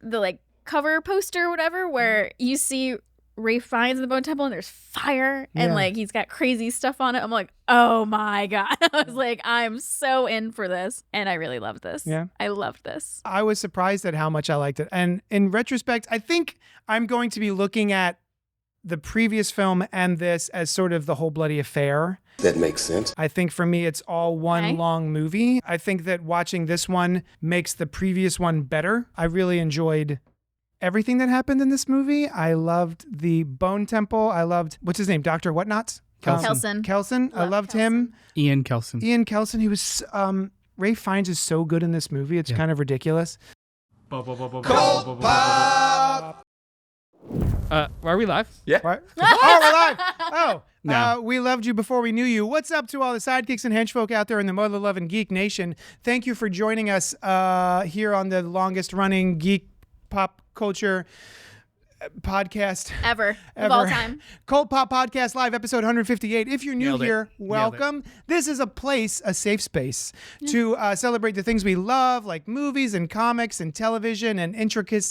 like cover poster or whatever where you see Ralph Fiennes in the Bone Temple and there's fire and like he's got crazy stuff on it. I'm like, oh my God. I was like, I'm so in for this. And I really loved this. Yeah. I loved this. I was surprised at how much I liked it. And in retrospect, I think I'm going to be looking at the previous film and this as sort of the whole bloody affair. That makes sense. I think for me, it's all one long movie. I think that watching this one makes the previous one better. I really enjoyed everything that happened in this movie. I loved the Bone Temple. I loved, what's his name? Dr. Whatnots? Kelson. Kelson. I loved him. Ian Kelson. He was, Ralph Fiennes is so good in this movie. It's kind of ridiculous. Cold Pop! Are we live? Yeah. What? Oh, we're live. Oh, No. We loved you before we knew you. What's up to all the sidekicks and henchfolk out there in the mother-loving Geek Nation? Thank you for joining us here on the longest-running geek pop culture podcast Ever. Of all time. Cold Pop Podcast Live, episode 158. If you're new Nailed it. here, welcome. This is a place, a safe space to celebrate the things we love, like movies and comics and television and intricate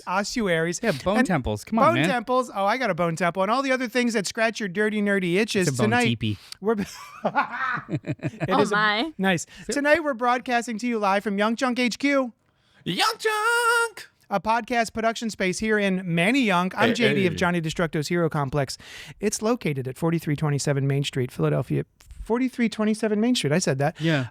ossuaries. Yeah, bone temples. Come on, Bone man. temples. Oh, I got a bone temple. And all the other things that scratch your dirty, nerdy itches. It's a bone Tonight, teepee. we're... Oh my. Nice. Tonight, we're broadcasting to you live from Young Chunk HQ, Young Chunk! a podcast production space here in Manny Young. I'm JD of Johnny Destructo's Hero Complex. It's located at 4327 Main Street, Philadelphia. 4327 Main Street. I said that. Yeah.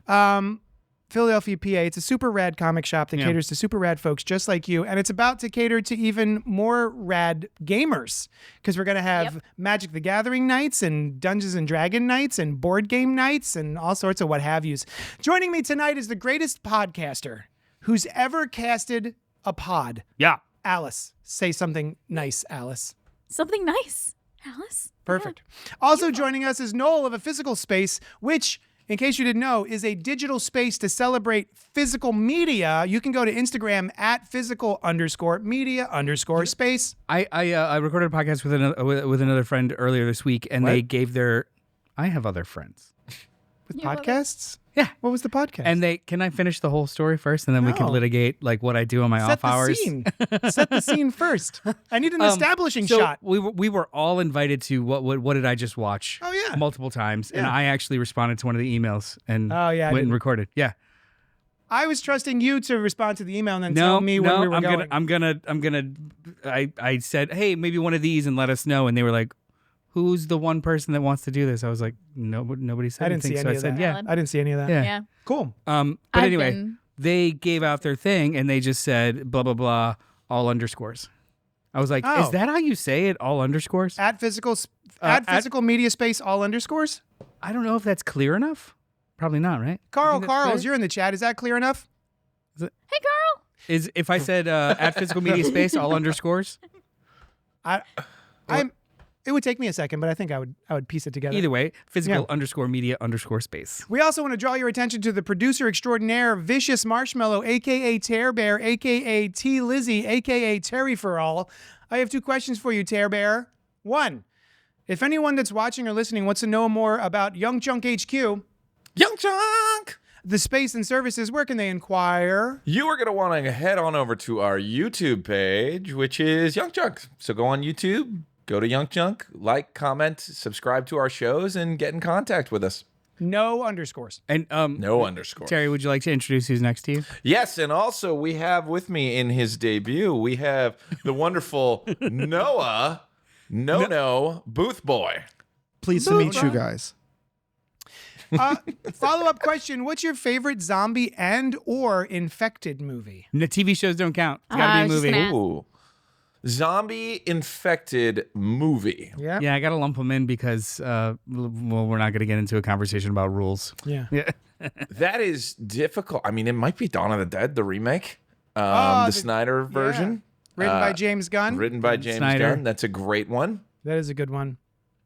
Philadelphia, PA. It's a super rad comic shop that caters to super rad folks just like you. And it's about to cater to even more rad gamers because we're going to have Magic the Gathering nights and Dungeons and Dragon nights and board game nights and all sorts of what have yous. Joining me tonight is the greatest podcaster who's ever casted a pod. Yeah. Alice. Say something nice, Alice. Something nice. Alice? Perfect. Also joining us is Noel of A Physical Space, which, in case you didn't know, is a digital space to celebrate physical media. You can go to Instagram at physical_media_space. I recorded a podcast with another friend earlier this week, and they gave their. I have other friends. With podcasts? Yeah. What was the podcast? And can I finish the whole story first, and then we can No. litigate like what I do on my Set off the hours. scene. Set the scene first. I need an establishing So shot. we were all invited to what did I just watch? Oh, yeah. Multiple times, and Yeah. I actually responded to one of the emails and Oh, yeah, I went and didn't. recorded. Yeah. I was trusting you to respond to the email and then tell me when we were going. I'm gonna. I said, hey, maybe one of these, and let us know. And they were like, who's the one person that wants to do this? I was like, nobody said I didn't anything. see So any I of said, that. yeah. I didn't see any of that. Yeah. Yeah. Cool. But I've anyway, been- they gave out their thing, and they just said blah blah blah, all underscores. I was like, Oh. is that how you say it? All underscores? At physical media space, all underscores. I don't know if that's clear enough. Probably not, right? Carl, You think that's Carls, clear? you're in the chat. Is that clear enough? Hey, Carl. Is if I said at physical media space, all underscores? It would take me a second, but I think I would piece it together. Either way, physical Yeah. _media_space. We also want to draw your attention to the producer extraordinaire, Vicious Marshmallow, a.k.a. Tear Bear, a.k.a. T. Lizzie, a.k.a. Terry for all. I have two questions for you, Tear Bear. One, if anyone that's watching or listening wants to know more about Young Chunk HQ, Young Chunk! the space and services, where can they inquire? You are going to want to head on over to our YouTube page, which is Young Chunk. So go on YouTube, go to Young Chunk, like, comment, subscribe to our shows, and get in contact with us. No underscores. And No underscore. Terry, would you like to introduce who's next to you? Yes, and also we have with me in his debut, we have the wonderful Noah Booth Boy. Pleased to meet you guys. Follow-up question, what's your favorite zombie and or infected movie? The TV shows don't count. It's I got to be a was just movie. gonna- Ooh. Zombie infected movie. Yeah? Yeah, I got to lump them in because, we're not going to get into a conversation about rules. Yeah. Yeah. That is difficult. I mean, it might be Dawn of the Dead, the remake, the Snyder version. Written by James Gunn. Written by James Snyder. Gunn. That's a great one. That is a good one.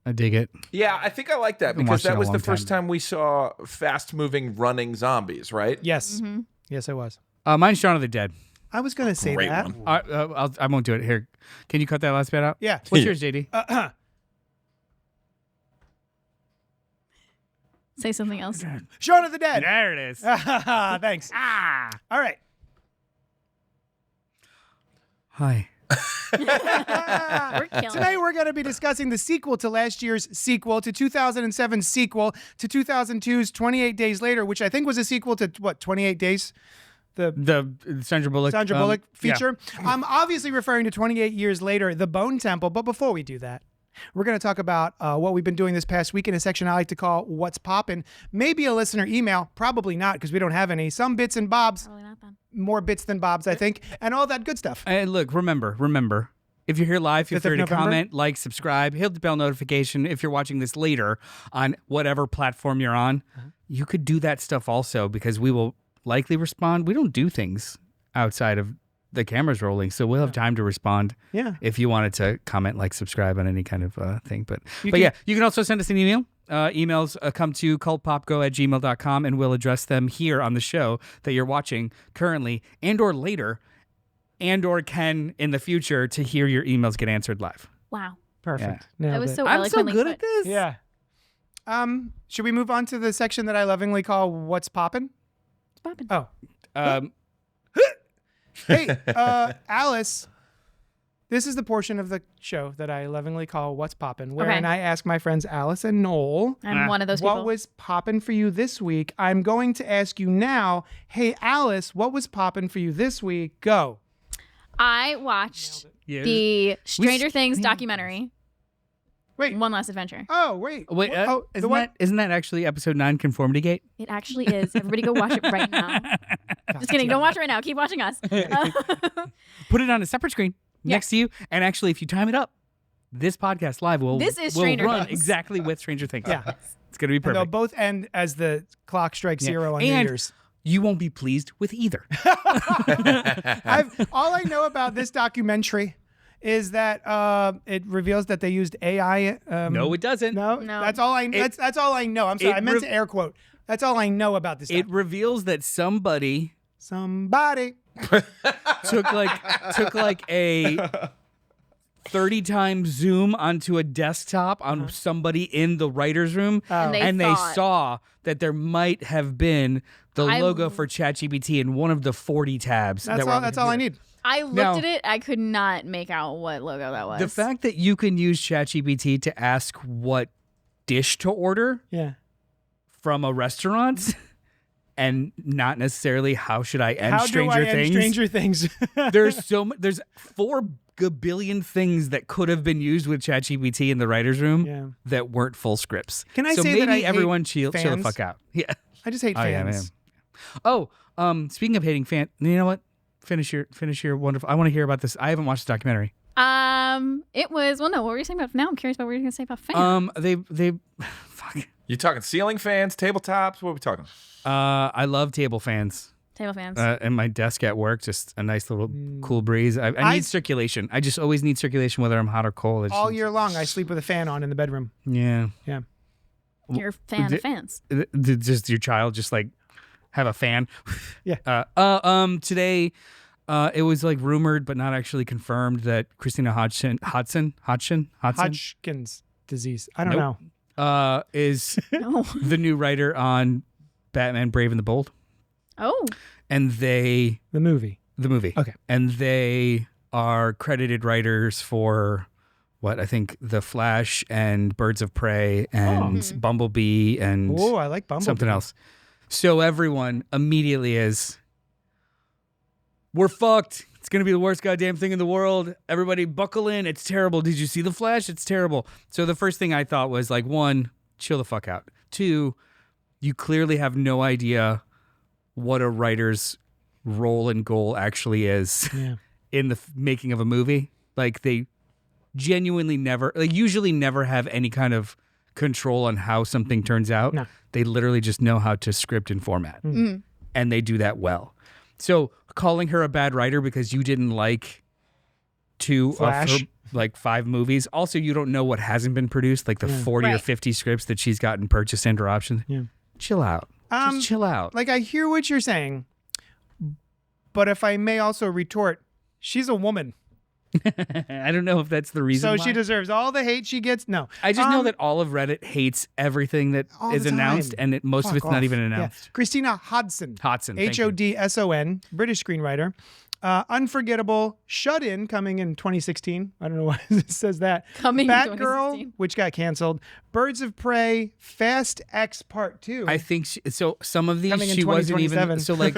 I dig it. Yeah, I think I like that been because watching it that a was the long first time. time we saw fast-moving, running zombies, right? Yes. Yes, it was. Mine's Shaun of the Dead. I was going to say Great that. one. I won't do it. Here, can you cut that last bit out? Yeah. What's yours, JD? Say something else. Shaun of the Dead. There it is. Thanks. All right. Hi. We're killing Tonight it. we're going to be discussing the sequel to last year's sequel, to 2007's sequel, to 2002's 28 Days Later, which I think was a sequel to, 28 Days? The Sandra Bullock. Sandra Bullock yeah. feature. I'm obviously referring to 28 years later, The Bone Temple. But before we do that, we're going to talk about what we've been doing this past week in a section I like to call What's Poppin'. Maybe a listener email, probably not because we don't have any. Some bits and bobs, Probably not then. more bits than bobs, I think, and all that good stuff. And look, remember, if you're here live, feel 5th of free to November? comment, like, subscribe, hit the bell notification. If you're watching this later on whatever platform you're on, you could do that stuff also because we will likely respond. We don't do things outside of the cameras rolling, so we'll have time to respond. Yeah. If you wanted to comment, like, subscribe on any kind of thing. But yeah, you can also send us an email. Emails come to cultpopgo@gmail.com, and we'll address them here on the show that you're watching currently and or later and or can in the future to hear your emails get answered live. Wow. Perfect. That Nailed was it. so I'm so eloquently good put. at this. Yeah. Should we move on to the section that I lovingly call What's Poppin'? It's popping. Oh. Hey, Alice, this is the portion of the show that I lovingly call What's Poppin', wherein I ask my friends Alice and Noel, I'm one of those what people. was poppin' for you this week? I'm going to ask you now, hey, Alice, what was poppin' for you this week? Go. I watched Yeah. the Stranger Things documentary, Wait. One Last Adventure. Oh, wait. Wait, Oh, the one. isn't that actually episode 9, Conformity Gate? It actually is. Everybody go watch it right now. Just kidding. Don't watch it right now. Keep watching us. Put it on a separate screen next to you, and actually, if you time it up, this podcast live will This is will Stranger run Things. exactly with Stranger Things. Yeah. It's gonna be And they'll perfect. both end as the clock strikes 0 on New And Year's. you won't be pleased with either. All I know about this documentary is that it reveals that they used AI. No, it doesn't. No, No. that's all I. That's all I know. I'm sorry, it I meant re- to air quote. That's all I know about this. It reveals that somebody Somebody. took like a 30 times zoom onto a desktop on somebody in the writer's room, And they they thought- saw that there might have been the I- logo for ChatGPT in one of the 40 tabs. That's that were all. on the That's all I computer. need. I looked Now- at it. I could not make out what logo that was. The fact that you can use ChatGPT to ask what dish to order Yeah. from a restaurant and not necessarily how should I end How Stranger do I end Things. Stranger Things? There's 4 billion things that could have been used with ChatGPT in the writer's room Yeah. that weren't full scripts. Can I so say maybe that I hate everyone chill the fans? fuck out. Yeah. I just hate Oh, yeah, fans. man. Oh, speaking of hating fans, you know what? Finish your wonderful. I want to hear about this. I haven't watched the documentary. It was. Well, no. What were you saying about? Now I'm curious about what you're going to say about fans. They fuck. You talking ceiling fans, tabletops? What are we talking? I love table fans. Table fans. And my desk at work, just a nice little cool breeze. I I- need circulation. I just always need circulation, whether I'm hot or cold. It's All just- year long, I sleep with a fan on in the bedroom. Yeah. Yeah. You're a fan of fans. Just your child just like have a fan. Yeah. Today, it was like rumored but not actually confirmed that Christina Hodson Hodgkin's disease. I don't Nope. know. is No. the new writer on Batman Brave and the Bold. Oh. And the movie. movie. Okay. And they are credited writers for what I think The Flash and Birds of Prey and Bumblebee and Oh, I like Bumblebee. something else. So everyone immediately is, we're fucked. It's going to be the worst goddamn thing in the world. Everybody buckle in. It's terrible. Did you see The Flash? It's terrible. So the first thing I thought was like, 1, chill the fuck out. 2, you clearly have no idea what a writer's role and goal actually is Yeah. in the making of a movie. Like they genuinely usually never have any kind of control on how something turns out. No. They literally just know how to script and format. And they do that well. So calling her a bad writer because you didn't like 2 Flash. of her like 5 movies. Also, you don't know what hasn't been produced, like the 40 or Right. 50 scripts that she's gotten purchased under option. Yeah. Chill out. Just chill out. Like, I hear what you're saying, but if I may also retort, she's a woman. I don't know if that's the reason So why. she deserves all the hate she gets. No. I just know that all of Reddit hates everything that all is the announced, time. and most of Fuck it's not off. even Yeah. announced. Christina Hodson. Hodson. thank you. Hodson, British screenwriter. Unforgettable, Shut In, coming in 2016. I don't know why it says that. Coming in Batgirl, 2016. which got canceled. Birds of Prey, Fast X Part 2. I think so. Some of these Coming in she wasn't even. 2027. So like,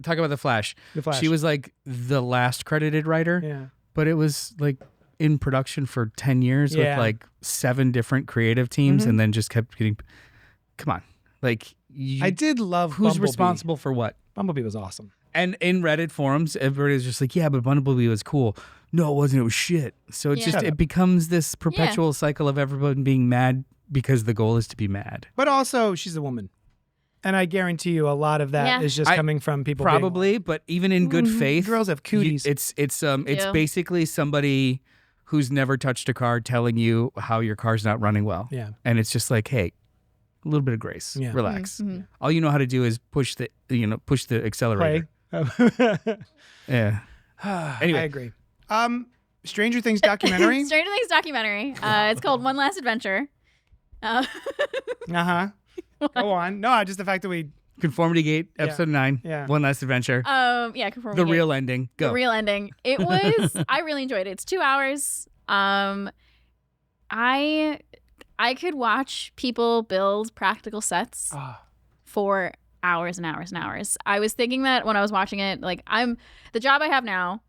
talk about the Flash. The Flash. She was like the last credited writer, Yeah. but it was like in production for 10 years Yeah. with like 7 different creative teams, and then just kept getting. Come on, like I did love who's Bumblebee. responsible for what? Bumblebee was awesome. And in Reddit forums, everybody was just like, "Yeah, but Bumblebee was cool." No, it wasn't. It was shit. So it's Yeah. just Shut up. it becomes this perpetual cycle of everyone being mad because the goal is to be mad. But also, she's a woman. And I guarantee you a lot of that is Yeah. just coming from people Probably, but even in good faith, girls have cooties. It's Yeah. basically somebody who's never touched a car telling you how your car's not running well. Yeah. And it's just like, hey, a little bit of grace. Yeah. Relax. Mm-hmm. All you know how to do is push the accelerator. Play. Yeah. Anyway. I agree. Stranger Things documentary. Stranger Things documentary. It's called One Last Adventure. Uh-huh. Go on. No, just the fact that we... Conformity Gate, episode 9. Yeah. One Last Adventure. Yeah, The real ending. Go. The real ending. It was. I really enjoyed it. It's 2 hours. I could watch people build practical sets for hours and hours and hours. I was thinking that when I was watching it, like the job I have now,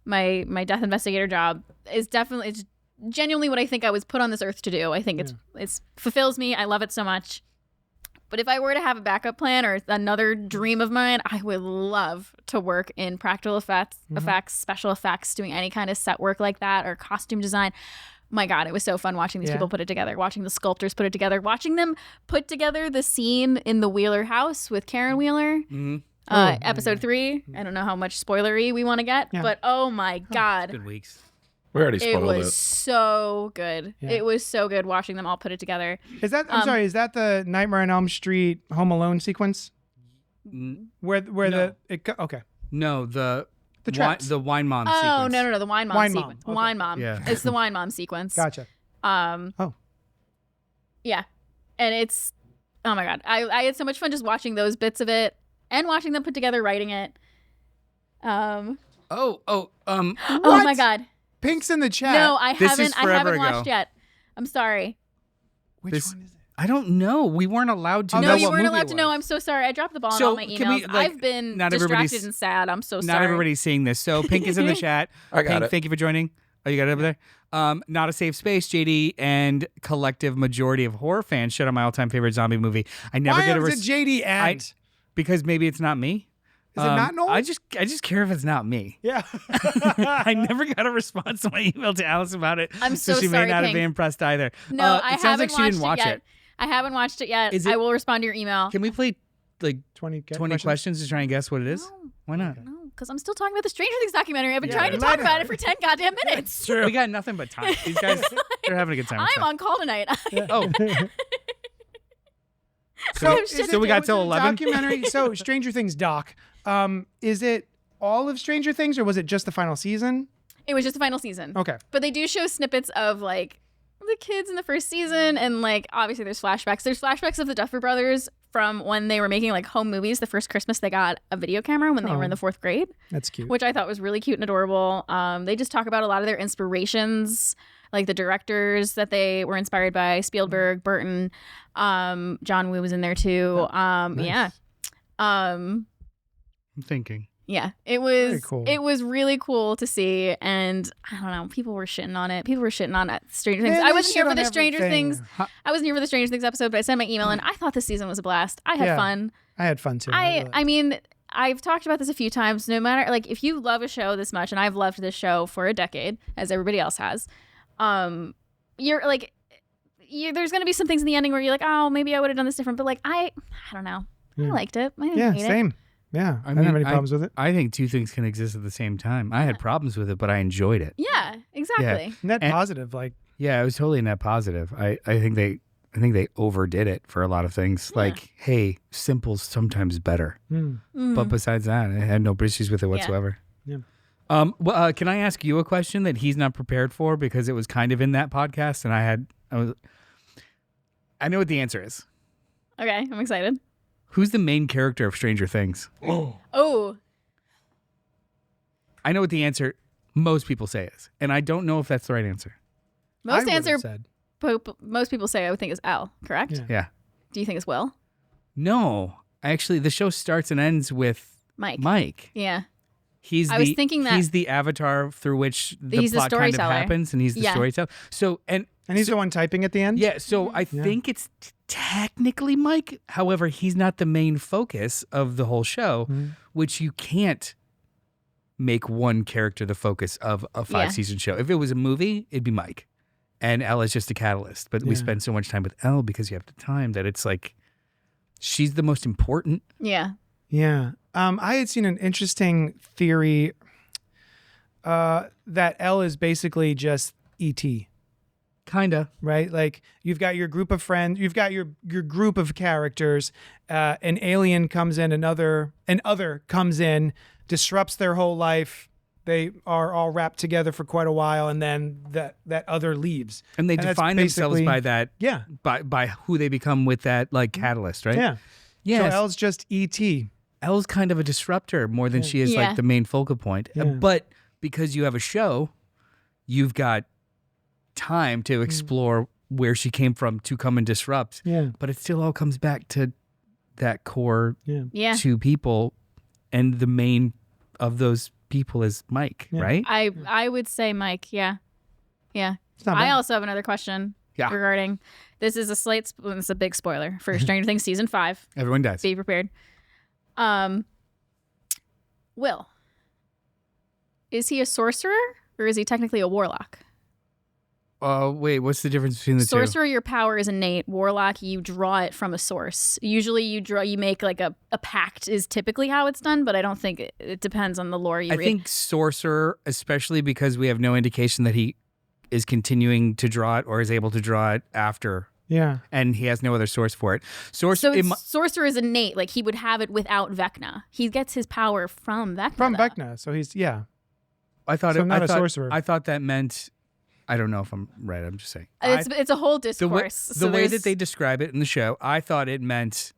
my death investigator job it's genuinely what I think I was put on this earth to do. I think it's fulfills me. I love it so much. But if I were to have a backup plan or another dream of mine, I would love to work in practical effects, special effects, doing any kind of set work like that or costume design. My God, it was so fun watching these people put it together, watching the sculptors put it together, watching them put together the scene in the Wheeler house with Karen Wheeler. Episode 3. I don't know how much spoilery we want to get, but oh my God. Good weeks. We already It spoiled was so good. Yeah. It was so good watching them all put it together. Is that, I'm sorry, is that the Nightmare on Elm Street Home Alone sequence? Where No. okay. No, the traps. the wine mom Oh, sequence. no, the Wine Mom Wine Mom, sequence. okay. Wine Mom. Yeah. It's the Wine Mom sequence. Gotcha. Yeah. And it's, oh my God. I had so much fun just watching those bits of it and watching them put together, writing it. Oh Oh my God. Pink's in the chat. No, I This is haven't forever watched ago. yet. I'm sorry. Which This- one is it? I don't know. We weren't allowed to Oh, No, know you what weren't movie allowed it to know. was. I'm so sorry. I dropped the ball on So all my can we, emails. like, I've been not distracted everybody's- and sad. I'm so sorry. Not everybody's seeing this. So Pink is in the chat. I got Pink, it. thank you for joining. Oh, you got it over there? Not a Safe Space, JD, and collective majority of horror fans shit on my all-time favorite zombie movie. I never Why get a is it JD and? because maybe it's not me. Is it not Noel? I just care if it's not me. Yeah. I never got a response to my email to Alice about it. I'm so she sorry, may not have Pink. been impressed either. No, I it sounds haven't like she didn't watch watched it yet. it. I haven't watched it yet. Is it- I will respond to your email. Can we play like 20 questions to try and guess what it is? No. Why not? No, because I'm still talking about the Stranger Things documentary. I've been trying to let talk it- about it for 10 goddamn minutes. True. We got nothing but time. These guys, they're having a good time. It's I'm fine. on call tonight. Oh, So we got was till it a 11? documentary. So Stranger Things doc. Is it all of Stranger Things or was it just the final season? It was just the final season. Okay. But they do show snippets of like the kids in the first season, and like obviously there's flashbacks. There's flashbacks of the Duffer Brothers from when they were making like home movies. The first Christmas they got a video camera when they were in the 4th grade, That's cute. which I thought was really cute and adorable. They just talk about a lot of their inspirations, like the directors that they were inspired by: Spielberg, Burton, John Woo was in there too. Nice. Yeah. I'm thinking. Yeah, it Very was cool. it was really cool to see, and I don't know, people were shitting on it. People were shitting on Stranger Things. Man, I they wasn't here shit for on the Stranger everything. Things. I wasn't here for the Stranger Things episode, but I sent my email and I thought this season was a blast. I had Yeah. fun. I had fun too. I mean, I've talked about this a few times. No matter like if you love a show this much, and I've loved this show for a decade, as everybody else has, you're like, there's gonna be some things in the ending where you're like, oh, maybe I would have done this different. But like, I don't know. Yeah. I liked it. I didn't yeah, hate it. same. Yeah, I didn't have any problems with it. I think two things can exist at the same time. I had problems with it, but I enjoyed it. Yeah, exactly. Net And- positive, like Yeah, it was totally net positive. I think they overdid it for a lot of things. Yeah. Like, hey, simple's sometimes better. Mhm. But besides that, I had no issues with it whatsoever. Yeah. Can I ask you a question that he's not prepared for because it was kind of in that podcast, and I know what the answer is. Okay, I'm excited. Who's the main character of Stranger Things? Oh. I know what the answer most people say is, and I don't know if that's the right answer. Most I answer, would've said. most people say I would think is L, correct? Yeah. Yeah. Do you think it's Will? No, actually, the show starts and ends with Mike. Yeah. I was thinking that he's the avatar through which the he's the plot kind of storyteller. happens, and he's the storyteller. So And he's the one typing at the end? yeah, so I think it's technically Mike. However, he's not the main focus of the whole show, which you can't make one character the focus of a 5-season show. If it was a movie, it'd be Mike. And Elle is just a catalyst. But we spend so much time with Elle because you have the time that it's like she's the most important. Yeah. Yeah. I had seen an interesting theory that Elle is basically just E.T. Kinda. Right? Like you've got your group of friends, you've got your group of characters, an alien comes in, another comes in, disrupts their whole life. They are all wrapped together for quite a while, and then that other leaves. And they that's define themselves basically- by that. Yeah. By who they become with that like catalyst, right? Yeah. Yeah. So Elle's just E.T. Elle's kind of a disruptor more than she is Yeah. like the main focal point. Yeah. But because you have a show, you've got time to explore where she came from to come and disrupt. Yeah. But it still all comes back to that core Yeah. two people, and the main of those people is Mike, Yeah. right? I would say Mike. Yeah. Yeah. It's not I bad. also have another question Yeah. regarding this is this is a big spoiler for Stranger Things season 5. Everyone does. Be prepared. Will, is he a sorcerer or is he technically a warlock? Wait, what's the difference between the two? Sorcerer, your power is innate. Warlock, you draw it from a source. Usually you make like a pact is typically how it's done, but I don't think it depends on the lore you I read. think sorcerer, especially because we have no indication that he is continuing to draw it or is able to draw it after, Yeah. and he has no other source for it. so sorcerer is innate, like he would have it without Vecna. He gets his power from Vecna. From though. Vecna. So he's, yeah. I thought So it, not I a thought, sorcerer. I thought that meant. I don't know if I'm right. I'm just saying. It's a whole The way, discourse. the way that they describe it in the show, I thought it meant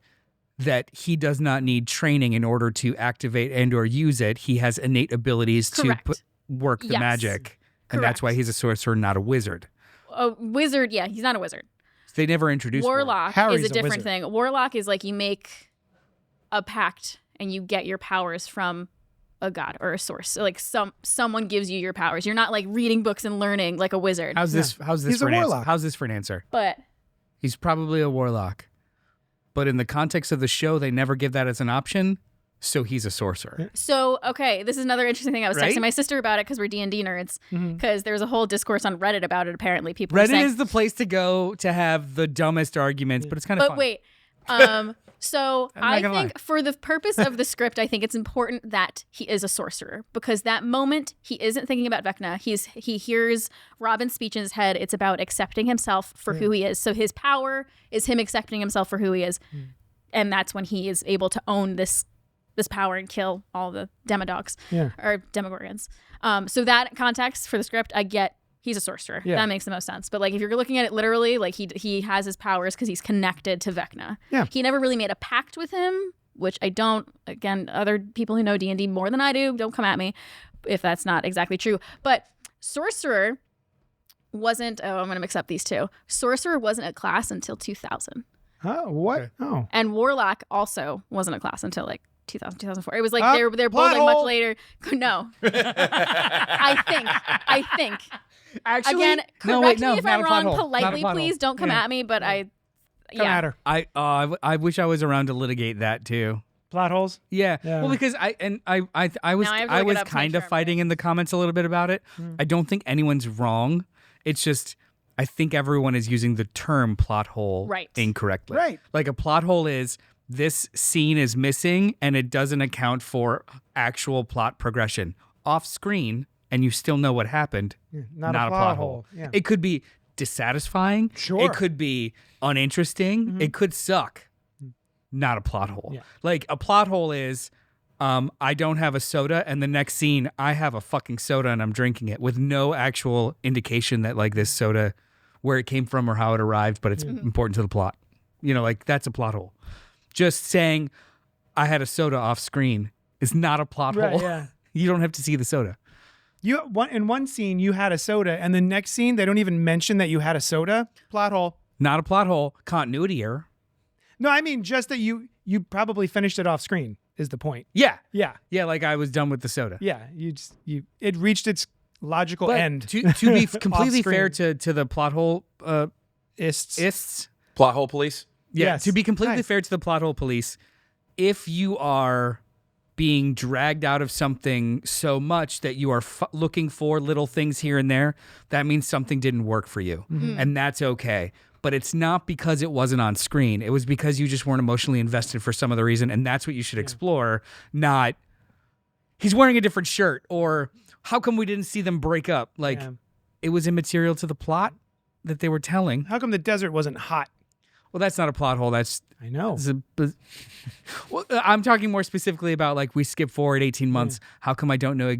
that he does not need training in order to activate and or use it. He has innate abilities Correct. to work the Yes. magic, and that's why Correct. he's a sorcerer, not a wizard. a wizard, yeah, he's not a wizard. They never introduced one. Warlock Harry's is a a different wizard. thing. Warlock is like you make a pact and you get your powers from a god or a source. So like someone gives you your powers. You're not like reading books and learning like a wizard. How's this? How's this He's for a an answer? warlock. How's this for an answer? But He's probably a warlock, but in the context of the show, they never give that as an option. So he's a sorcerer. so okay, this is another interesting thing. I was Right? texting my sister about it because we're D&D nerds. Because there's a whole discourse on Reddit about it. Apparently, people are Reddit saying, is the place to go to have the dumbest arguments, but it's kind of but fun. wait. So I'm not I gonna think for the purpose of the script, I think it's important that he is a sorcerer because that moment he isn't thinking about Vecna. He hears Robin's speech in his head. It's about accepting himself for who he is. So his power is him accepting himself for who he is, and that's when he is able to own this power and kill all the demodogs or demogorgons. So that context for the script, I get. He's a sorcerer. Yeah. That makes the most sense. But like if you're looking at it literally, like he has his powers because he's connected to Vecna. Yeah. He never really made a pact with him, which I don't. Again, other people who know D&D more than I do, don't come at me if that's not exactly true. But sorcerer wasn't. Oh, I'm gonna mix up these two. Sorcerer wasn't a class until 2000, Oh, what? Okay. Oh. and warlock also wasn't a class until like 2000, 2004. It was like Ah, they're both plot like much hole. later. No, I think. Actually, Again, correct no, wait, no, me if not I'm a plot wrong. hole. Not a Politely, plot hole. please don't come Yeah. at me. But Come at her. I wish I was around to litigate that too. Plot holes? Yeah. Yeah. Well, because I was Now I have to I look it was up to make kind sure of I'm fighting in the comments a little bit about it. I don't think anyone's wrong. It's just I think everyone is using the term plot hole Right. incorrectly. Right. Like a plot hole is this scene is missing and it doesn't account for actual plot progression off screen, and you still know what happened. Not a plot hole. Yeah. It could be dissatisfying. Sure. It could be uninteresting. It could suck. Not a plot hole. Yeah. Like a plot hole is I don't have a soda, and the next scene I have a fucking soda and I'm drinking it with no actual indication that like this soda, where it came from or how it arrived, but it's important to the plot. You know, like that's a plot hole. Just saying I had a soda off screen is not a plot Right, hole. yeah. You don't have to see the soda. In one scene you had a soda, and the next scene they don't even mention that you had a soda. Plot hole. Not a plot hole. Continuity error. No, I mean just that you probably finished it off screen is the point. Yeah. Yeah. Yeah, like I was done with the soda. Yeah. It reached its logical But end. to be completely fair Off-screen. to the plot hole Ists. Plot hole police. Yeah, Yes. to be completely Nice. fair to the plot hole police, if you are being dragged out of something so much that you are looking for little things here and there, that means something didn't work for you. And that's okay. But it's not because it wasn't on screen. It was because you just weren't emotionally invested for some other reason. And that's what you should explore, not he's wearing a different shirt or how come we didn't see them break up? Like it was immaterial to the plot that they were telling. How come the desert wasn't hot? Well, that's not a plot hole. That's I know. well, I'm talking more specifically about like we skip forward 18 months. How come I don't know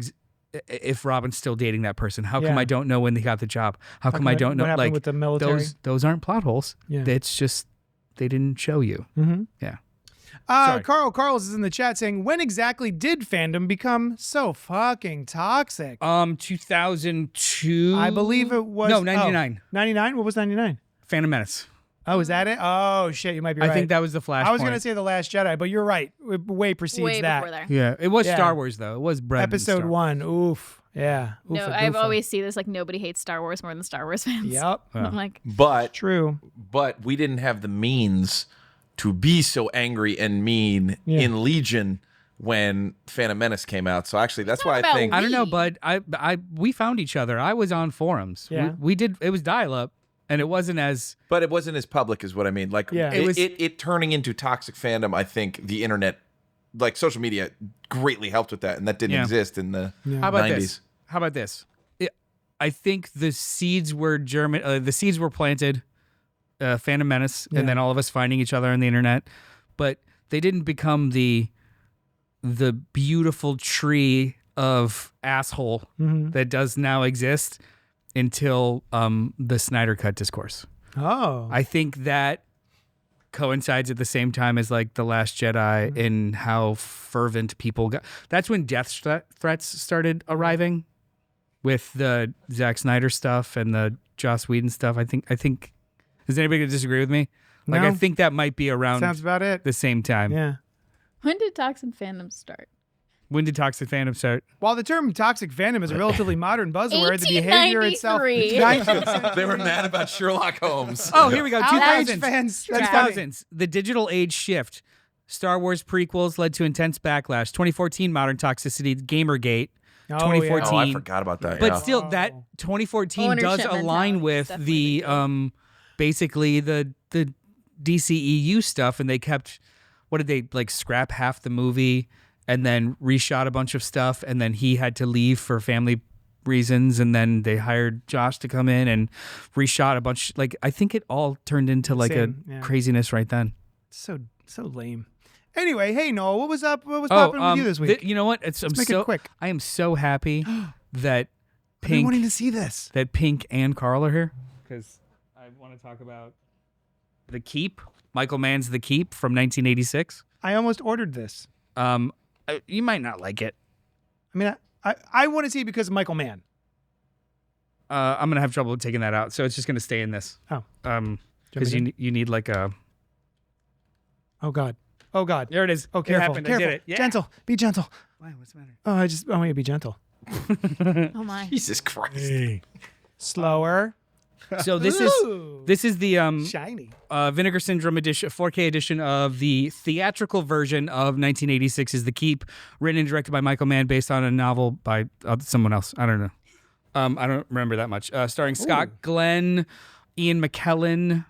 if Robin's still dating that person? How come Yeah. I don't know when they got the job? How come I don't know? What happened Like with the military? those aren't plot holes. Yeah. It's just they didn't show you. Mm-hmm. Yeah. Sorry. Carl's is in the chat saying, when exactly did fandom become so fucking toxic? 2002. I believe it was 99. 99? What was 99? Phantom Menace. Oh, is that it? Oh shit, you might be right. I think that was the Flashpoint. I was gonna say The Last Jedi, but you're right. It way precedes Way that. before there. Yeah, it was Yeah. Star Wars though. It was bread. Episode 1. Oof. Yeah. No, Oofa I've doofa. always seen this like nobody hates Star Wars more than Star Wars fans. Yep. I'm like, But True. we didn't have the means to be so angry and mean in Legion when Phantom Menace came out. So actually, that's why I about think I don't know, bud. We found each other. I was on forums. Yeah. We did. It was dial up, and it wasn't as. But it wasn't as public as what I mean. Like Yeah. it turning into toxic fandom, I think the internet, like social media, greatly helped with that. And that didn't Yeah. exist in the How about 90s. this? How about this? I think the seeds were the seeds were planted. Phantom Menace, Yeah. and then all of us finding each other on the internet, but they didn't become the beautiful tree of asshole that does now exist until the Snyder Cut discourse. Oh. I think that coincides at the same time as like The Last Jedi in how fervent people got. That's when death threats started arriving with the Zack Snyder stuff and the Joss Whedon stuff. I think. Does anybody gonna disagree with me? Like No. I think that might be around Sounds about it. the same time. Yeah. when did toxic fandom start? When did Toxic Fandom start? While the term toxic fandom is a relatively modern buzzword, the behavior itself. 1893. They were mad about Sherlock Holmes. Oh, here we go. Outraged 2000s. fans. That's funny. 2000s. The digital age shift. Star Wars prequels led to intense backlash. 2014 modern toxicity, Gamergate. Oh, 2014. Oh, I forgot about that. But yeah. still, that 2014 does Ownership align mentality is with definitely the basically the DCEU stuff, and they kept what did they like scrap half the movie and then reshot a bunch of stuff, and then he had to leave for family reasons, and then they hired Josh to come in and reshot a bunch. Like I think it all turned into like Same, yeah. a craziness right then. So lame. Anyway, hey Noel, what was up? What was popping with you this week? You know what? Let's make it quick. I am so happy that I've been Pink wanting to see this. that Pink and Carl are here because I want to talk about The Keep, Michael Mann's The Keep from 1986. I almost ordered this. You might not like it. I mean, I want to see it because of Michael Mann. I'm gonna have trouble taking that out, so it's just gonna stay in this. Oh. Because you need like a. Oh God. Oh God. There it is. Oh, It careful. happened. Careful. I did it. Yeah. Gentle. Be gentle. Why? What's the matter? Oh, I want you to be gentle. Oh my. Jesus Christ. Slower. So this Ooh. is the Shiny. Vinegar Syndrome edition, 4K edition of the theatrical version of 1986's The Keep, written and directed by Michael Mann, based on a novel by someone else. I don't know. I don't remember that much. Starring Scott Glenn, Ian McKellen,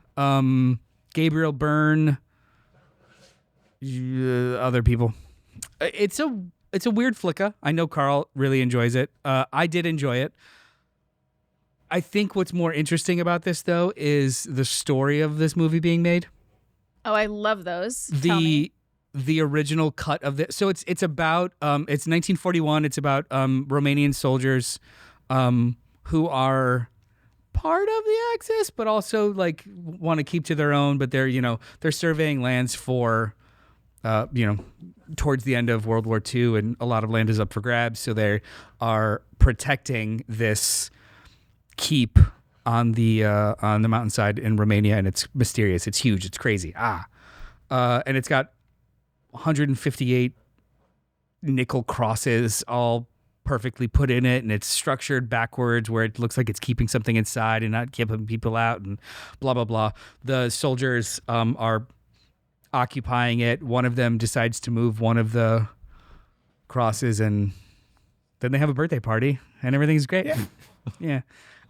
Gabriel Byrne, other people. It's a weird flicka. I know Carl really enjoys it. I did enjoy it. I think what's more interesting about this, though, is the story of this movie being made. Oh, I love those. Tell me. The original cut of this. So it's about it's 1941. It's about Romanian soldiers who are part of the Axis, but also like want to keep to their own. But they're surveying lands for towards the end of World War II, and a lot of land is up for grabs. So they are protecting this keep on the mountainside in Romania, and it's mysterious. It's huge. It's crazy. And it's got 158 nickel crosses all perfectly put in it, and it's structured backwards where it looks like it's keeping something inside and not keeping people out, and blah blah blah. The soldiers are occupying it. One of them decides to move one of the crosses, and then they have a birthday party, and everything's great. Yeah.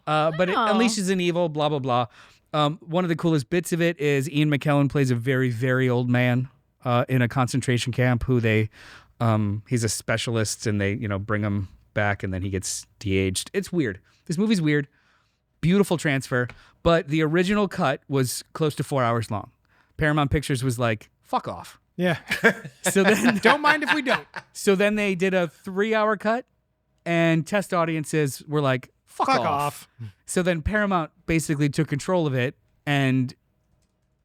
But it unleashes an evil, blah blah blah. One of the coolest bits of it is Ian McKellen plays a very, very old man in a concentration camp who he's a specialist, and they, bring him back, and then he gets de-aged. It's weird. This movie's weird. Beautiful transfer, but the original cut was close to 4 hours long. Paramount Pictures was like, fuck off. Yeah. So then, Don't mind if we don't. So then they did a 3-hour cut, and test audiences were like, fuck off. So then Paramount basically took control of it, and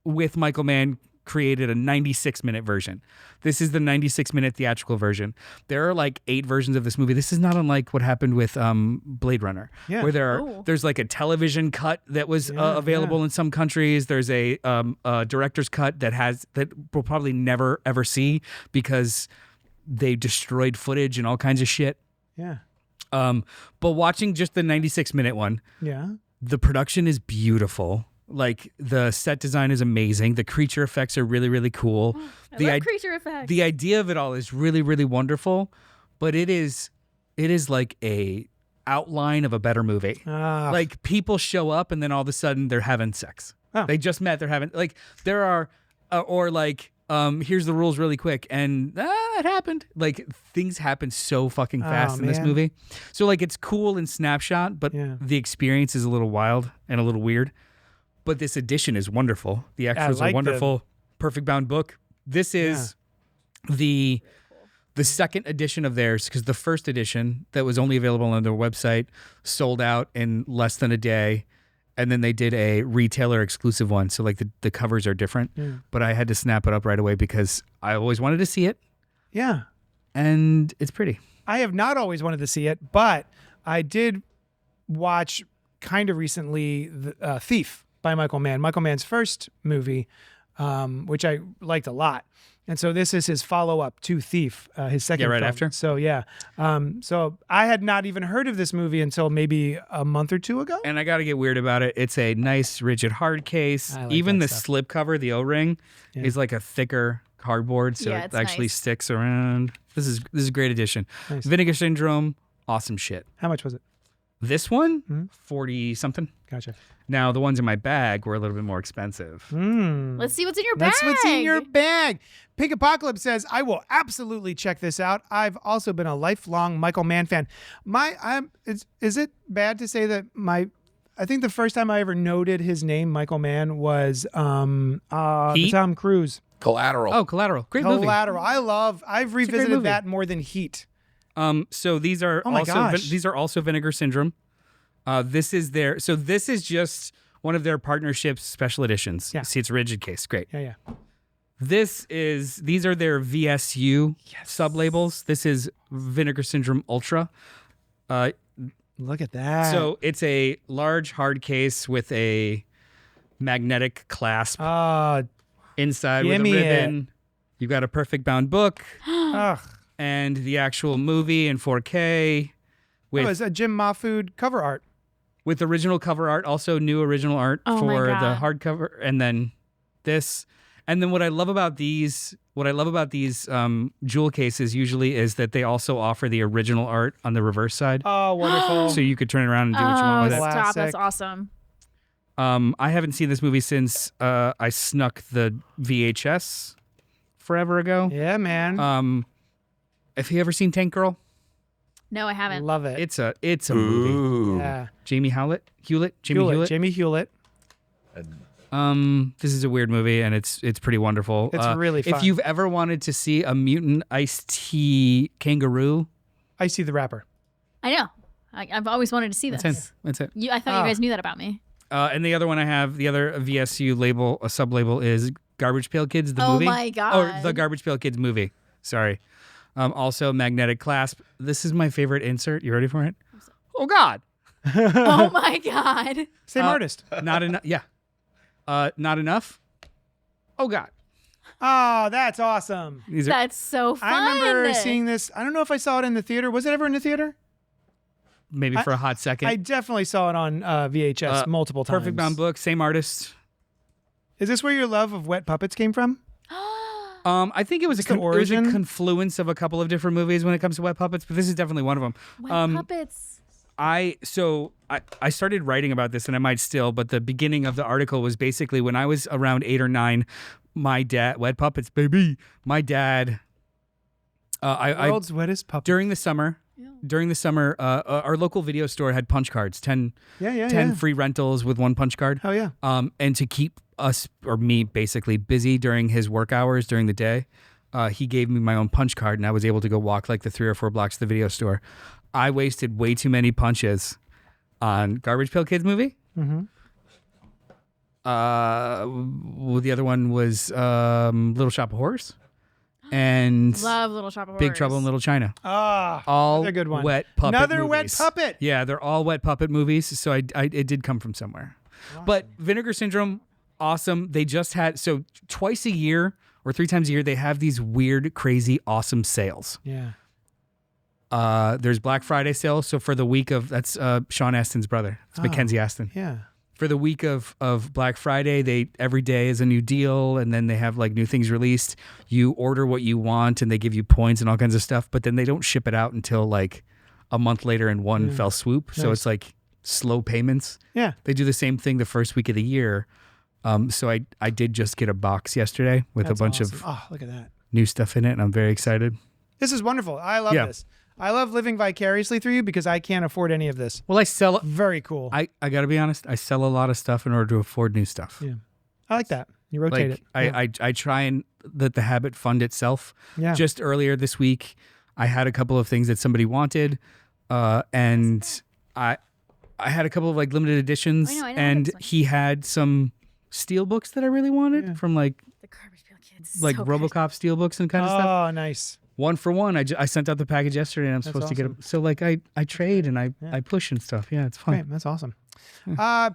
with Michael Mann created a 96-minute version. This is the 96-minute theatrical version. There are like 8 versions of this movie. This is not unlike what happened with Blade Runner, where there's like a television cut that was available in some countries. There's a director's cut that we'll probably never ever see because they destroyed footage and all kinds of shit. Yeah. But watching just the 96-minute one, the production is beautiful. Like, the set design is amazing. The creature effects are really, really cool. I love creature effects. The idea of it all is really, really wonderful, but it is like a outline of a better movie. Like, people show up and then all of a sudden they're having sex. They just met. They're having, like, there are, or like, here's the rules really quick, and it happened. Like, things happen so fucking fast in this movie. So like, it's cool in snapshot, but the experience is a little wild and a little weird. But this edition is wonderful. The extras are wonderful. Perfect bound book. This is the second edition of theirs, because the first edition that was only available on their website sold out in less than a day. And then they did a retailer exclusive one. So like the covers are different, but I had to snap it up right away because I always wanted to see it. Yeah. And it's pretty. I have not always wanted to see it, but I did watch kind of recently Thief by Michael Mann. Michael Mann's first movie, which I liked a lot. And so this is his follow-up to Thief, his second right film. after. So so I had not even heard of this movie until maybe a month or two ago. And I got to get weird about it. It's a nice, rigid hard case. Like even the stuff. slip cover, the O-ring, is like a thicker cardboard, so it actually sticks around. This is a great addition. Nice. Vinegar Syndrome, awesome shit. How much was it? This one, 40 something. Gotcha. Now the ones in my bag were a little bit more expensive. Let's see what's in your bag. That's what's in your bag. Pink Apocalypse says, I will absolutely check this out. I've also been a lifelong Michael Mann fan. Is it bad to say that I think the first time I ever noted his name, Michael Mann, was the Tom Cruise. Collateral. Oh, Collateral. Great movie. Collateral. I've revisited that more than Heat. So these are also Vinegar Syndrome. This is just one of their partnerships special editions. Yeah. See, it's a rigid case. Great. Yeah. These are their VSU sub-labels. This is Vinegar Syndrome Ultra. Look at that. So it's a large hard case with a magnetic clasp inside with a ribbon. You've got a perfect bound book and the actual movie in 4K. It's a Jim Mahfood cover art. With original cover art, also new original art for the hardcover, and then this. And then what I love about these jewel cases usually is that they also offer the original art on the reverse side. Oh, wonderful. So you could turn it around and do what you want with it. Stop, that's awesome. I haven't seen this movie since I snuck the VHS forever ago. Yeah, man. Have you ever seen Tank Girl? No, I haven't. Love it. It's a movie. Yeah. Jamie Hewlett. Jamie Hewlett. This is a weird movie, and it's pretty wonderful. It's really fun. If you've ever wanted to see a mutant iced tea kangaroo, I See the Rapper. I know. I've always wanted to see this. That's it. I thought you guys knew that about me. And the other one I have, the other VSU label, a sub-label, is Garbage Pail Kids, the movie. Oh my God. Or the Garbage Pail Kids movie. Sorry. Also, magnetic clasp. This is my favorite insert. You ready for it? Oh, God. Oh, my God. Same artist. Not enough. Yeah. Not enough. Oh, God. Oh, that's awesome. These are That's so fun. I remember seeing this. I don't know if I saw it in the theater. Was it ever in the theater? maybe for a hot second. I definitely saw it on VHS multiple times. Perfect Bound book, same artist. Is this where your love of wet puppets came from? I think it was, the it was a origin? confluence of a couple of different movies when it comes to wet puppets, but this is definitely one of them. Wet puppets. I started writing about this, and I might still, but the beginning of the article was basically when I was around 8 or 9, my dad, wet puppets, baby. My dad, World's wettest puppet. during the summer, our local video store had punch cards, 10 free rentals with 1 punch card. Oh yeah. And to keep us, or me basically, busy during his work hours during the day, he gave me my own punch card, and I was able to go walk like the 3 or 4 blocks to the video store. I wasted way too many punches on Garbage Pail Kids movie. Mm-hmm. Well, the other one was Little Shop of Horrors. And Love Little Shop of Horrors. Big Trouble in Little China. All another good one. Wet puppet Another movies. wet puppet. Yeah, they're all wet puppet movies. So it did come from somewhere. Awesome. But Vinegar Syndrome, awesome. They just had, so twice a year or 3 times a year, they have these weird, crazy, awesome sales. Yeah. There's Black Friday sale. So for the week of, that's Sean Astin's brother. It's Mackenzie Astin. Yeah. For the week of Black Friday, every day is a new deal, and then they have like new things released. You order what you want, and they give you points and all kinds of stuff, but then they don't ship it out until like a month later in one fell swoop. So it's like slow payments. Yeah. They do the same thing the first week of the year. So I did just get a box yesterday with That's a bunch awesome. of look at that. new stuff in it, and I'm very excited. This is wonderful. I love this. I love living vicariously through you because I can't afford any of this. Well, I sell. Very cool. I got to be honest. I sell a lot of stuff in order to afford new stuff. Yeah. I like that. You rotate it. Yeah. I try and let the habit fund itself. Yeah. Just earlier this week, I had a couple of things that somebody wanted, and I had a couple of like limited editions, I know and this one. he had some steel books that I really wanted from like The Garbage Pail Kids. like So good. RoboCop steel books and kind of stuff. Oh, nice. 1 for 1. I sent out the package yesterday, and I'm supposed to get them. So like I trade and I push and stuff. Yeah, it's fun. Great. That's awesome.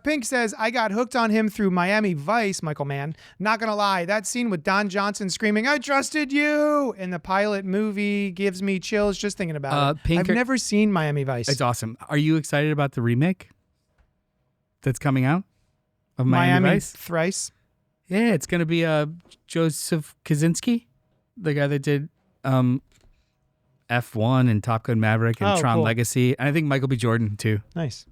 Pink says, I got hooked on him through Miami Vice, Michael Mann. Not going to lie, that scene with Don Johnson screaming, I trusted you, in the pilot movie gives me chills just thinking about it. Pink, I've never seen Miami Vice. It's awesome. Are you excited about the remake that's coming out of Miami Vice? Thrice. Yeah, it's going to be Joseph Kaczynski, the guy that did F1 and Top Gun Maverick and Tron cool. Legacy. And I think Michael B. Jordan, too. Nice.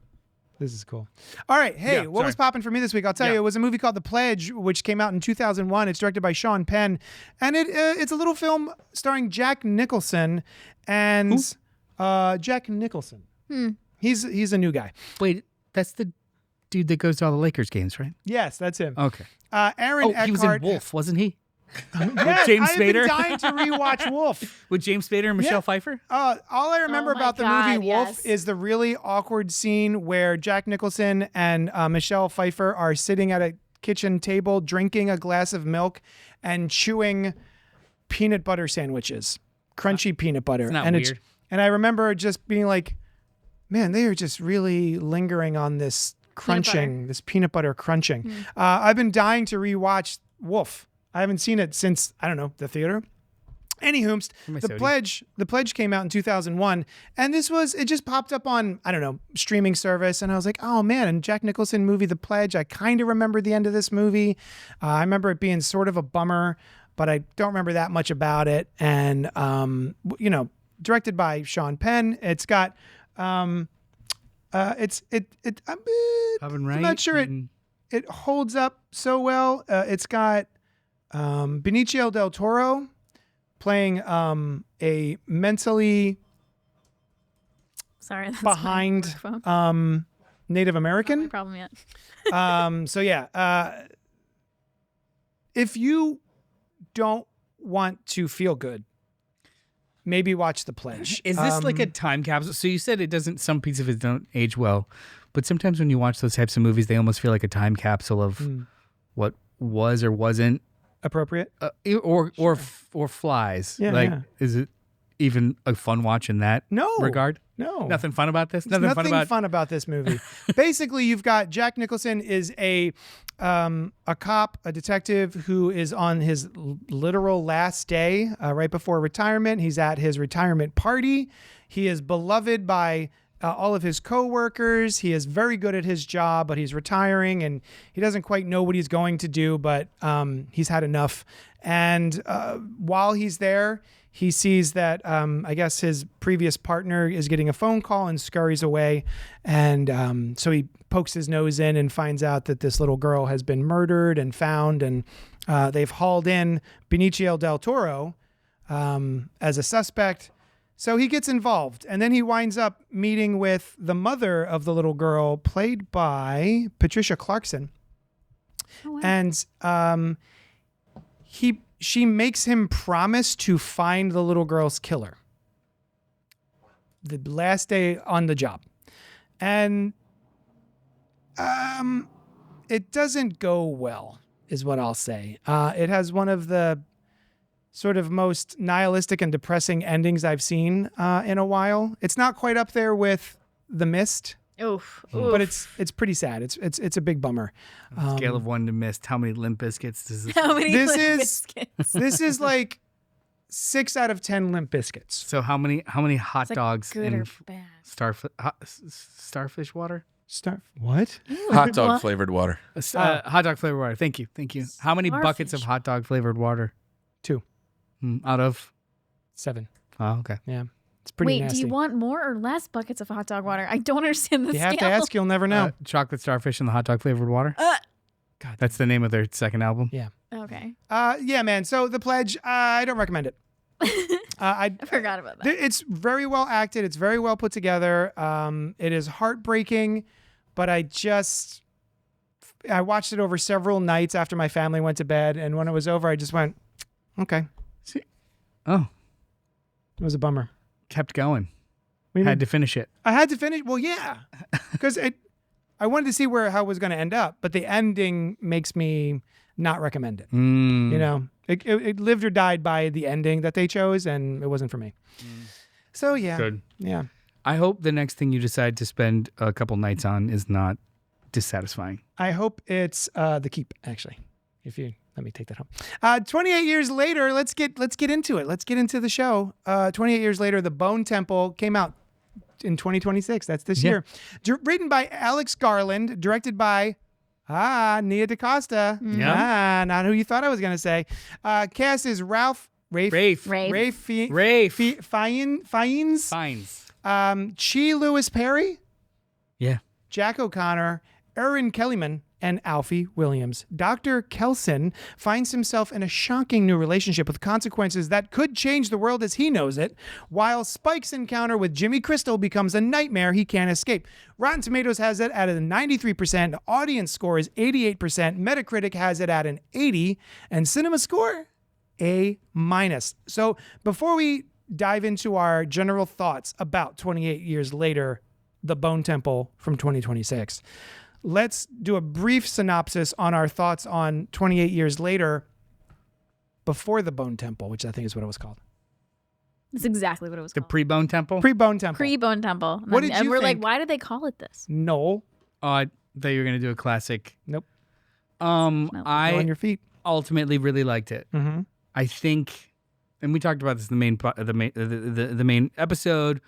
This is cool. All right. Hey, what was popping for me this week? I'll tell you, it was a movie called The Pledge, which came out in 2001. It's directed by Shaun Penn. And it's a little film starring Jack Nicholson and Jack Nicholson. He's a new guy. Wait, that's the dude that goes to all the Lakers games, right? Yes, that's him. Okay. Aaron Eckhart. He was in Wolf, wasn't he? Yes, James I've been Spader? dying to rewatch Wolf. With James Spader and Michelle Pfeiffer? All I remember my about the God, movie Wolf yes. is the really awkward scene where Jack Nicholson and Michelle Pfeiffer are sitting at a kitchen table drinking a glass of milk and chewing peanut butter sandwiches, crunchy peanut butter. It's not and weird. And I remember just being like, man, they are just really lingering on this crunching, this peanut butter crunching. I've been dying to rewatch Wolf. I haven't seen it since, I don't know, the theater. Anywho, the pledge came out in 2001, and it just popped up on, I don't know, streaming service, and I was like, oh man, and Jack Nicholson movie The Pledge, I kind of remember the end of this movie. I remember it being sort of a bummer, but I don't remember that much about it. And directed by Shaun Penn. It's got I'm not sure it holds up so well. It's got Benicio del Toro playing a mentally behind Native American. No problem yet. If you don't want to feel good, maybe watch The Pledge. Is this like a time capsule? So you said it doesn't, some pieces of it don't age well, but sometimes when you watch those types of movies, they almost feel like a time capsule of what was or wasn't appropriate. Or flies. Yeah, like, yeah. is it even a fun watch in that No. regard? No. Nothing fun about this? There's nothing fun about this movie. Basically, you've got Jack Nicholson is a cop, a detective who is on his literal last day right before retirement. He's at his retirement party. He is beloved by all of his coworkers. He is very good at his job, but he's retiring and he doesn't quite know what he's going to do, but he's had enough. And while he's there, he sees that I guess his previous partner is getting a phone call and scurries away. And so he pokes his nose in and finds out that this little girl has been murdered and found. And they've hauled in Benicio del Toro as a suspect. So he gets involved. And then he winds up meeting with the mother of the little girl, played by Patricia Clarkson. Oh, wow. And she makes him promise to find the little girl's killer the last day on the job. And it doesn't go well, is what I'll say. It has one of the sort of most nihilistic and depressing endings I've seen in a while. It's not quite up there with The Mist, Oof. but it's pretty sad. It's a big bummer. Scale of 1 to Mist. How many Limp Bizkits does this? How many This Limp is- Bizkits? This is like 6 out of 10 Limp Bizkits. So how many hot It's like dogs good in or bad? starfish water? What? Hot dog What? flavored water. Hot dog flavored water. Thank you. How many buckets of Starfish. hot dog flavored water? 2, Out of? 7. Oh, okay. Yeah, it's pretty Wait, nasty. do you want more or less buckets of hot dog water? I don't understand the You scale. have to ask, you'll never know. Chocolate starfish and the hot dog flavored water. God. That's the name of their second album. Yeah. Okay. Yeah, man. So The Pledge, I don't recommend it. I forgot about that. It's very well acted. It's very well put together. It is heartbreaking, but I watched it over several nights after my family went to bed, and when it was over, I just went, okay. Oh, It was a bummer. kept going. What do you Had mean? to finish it. I had to finish. Well, yeah, because I wanted to see how it was going to end up, but the ending makes me not recommend it. Mm. You know, it lived or died by the ending that they chose, and it wasn't for me. So yeah, Good. yeah. I hope the next thing you decide to spend a couple nights on is not dissatisfying. I hope it's The Keep. Actually, if you let me take that home. 28 years later, let's get into it. Let's get into the show. 28 years later, The Bone Temple came out in 2026. That's this Yeah. year. Written by Alex Garland, directed by Nia DaCosta. Yeah. Not who you thought I was going to say. Cast is Rafe Rafe. Fiennes, Fines. Chi Lewis Perry, Yeah. Jack O'Connor, Erin Kellyman, and Alfie Williams. Dr. Kelson finds himself in a shocking new relationship with consequences that could change the world as he knows it, while Spike's encounter with Jimmy Crystal becomes a nightmare he can't escape. Rotten Tomatoes has it at a 93%, audience score is 88%, Metacritic has it at an 80, and Cinema Score, A-. So before we dive into our general thoughts about 28 years later, The Bone Temple from 2026, let's do a brief synopsis on our thoughts on 28 years later before The Bone Temple, which I think is what it was called. That's exactly what it was The called. pre-bone temple? Pre-Bone Temple. Pre-Bone Temple. What did and you we're think? like, why did they call it this? Noel. Oh, I thought you were going to do a classic. Nope. Go on Go on I your feet. ultimately really liked it. Mm-hmm. I think, and we talked about this in the main episode.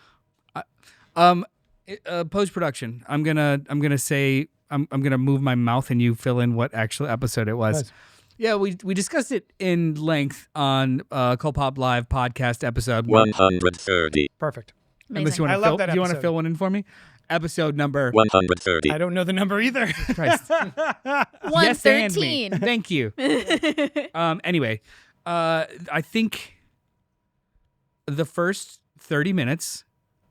Post production. I'm gonna say I'm gonna move my mouth and you fill in what actual episode it was. Nice. Yeah, we discussed it in length on Cult Pop Live podcast episode 130. Perfect. Unless you Amazing. want I to love fill, that do you want to episode. fill one in for me? Episode number 130. I don't know the number either. Christ. Yes, and me. 113. Thank you. Anyway, I think the first 30 minutes,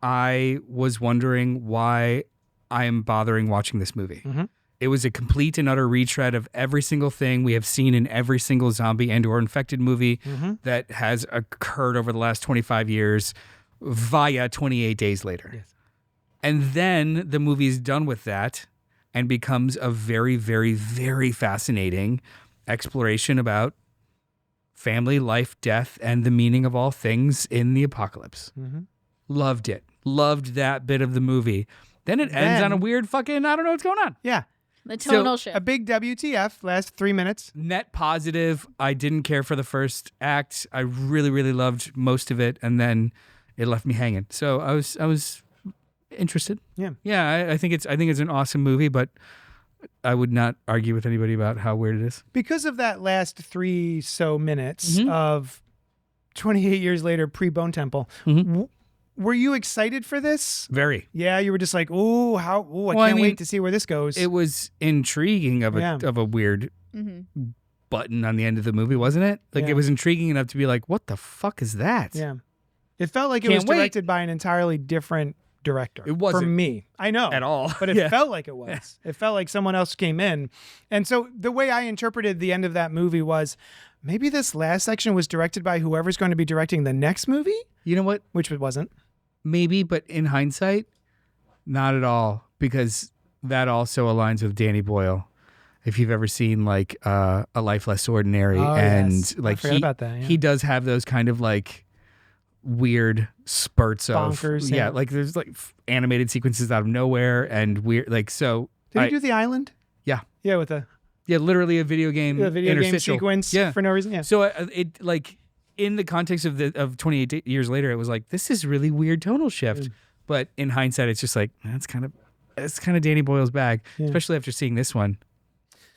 I was wondering why I am bothering watching this movie. Mhm. It was a complete and utter retread of every single thing we have seen in every single zombie and or infected movie Mhm. that has occurred over the last 25 years via 28 Days Later. Yes. And then the movie is done with that and becomes a very, very, very fascinating exploration about family, life, death, and the meaning of all things in the apocalypse. Mhm. Loved it. Loved that bit of the movie. Then it ends on a weird fucking, I don't know what's going on. Yeah. The tonal A shift. big WTF, last 3 minutes. Net positive. I didn't care for the first act. I really, really loved most of it, and then it left me hanging. So I was interested. Yeah. I think it's an awesome movie, but I would not argue with anybody about how weird it is. Because of that last 3 minutes Mhm. of 28 years later, pre-Bone Temple, Mhm. were you excited for this? Very. Yeah, you were just like, I Well, I can't mean, wait to see where this goes. It was intriguing of a weird Mm-hmm. button on the end of the movie, wasn't it? Like Yeah. it was intriguing enough to be like, what the fuck is that? Yeah. It felt like it Can't was wait. directed by an entirely different director. It wasn't for me. I know. At all. But it Yeah. felt like it was. It felt like someone else came in. And so the way I interpreted the end of that movie was maybe this last section was directed by whoever's going to be directing the next movie, You know what? which it wasn't. Maybe, but in hindsight, not at all, because that also aligns with Danny Boyle. If you've ever seen like A Life Less Ordinary, Oh, and yes. I like forgot about that, yeah. he does have those kind of like weird spurts of Bonkers, yeah. like there's like animated sequences out of nowhere and weird like so. Did he do The Island? Yeah. Yeah, with the Literally a video game video game interstitial. sequence Yeah. for no reason. Yeah. So it like in the context of 28 years later, it was like this is really weird tonal shift. But in hindsight, it's just like it's kind of Danny Boyle's bag, especially after seeing this one.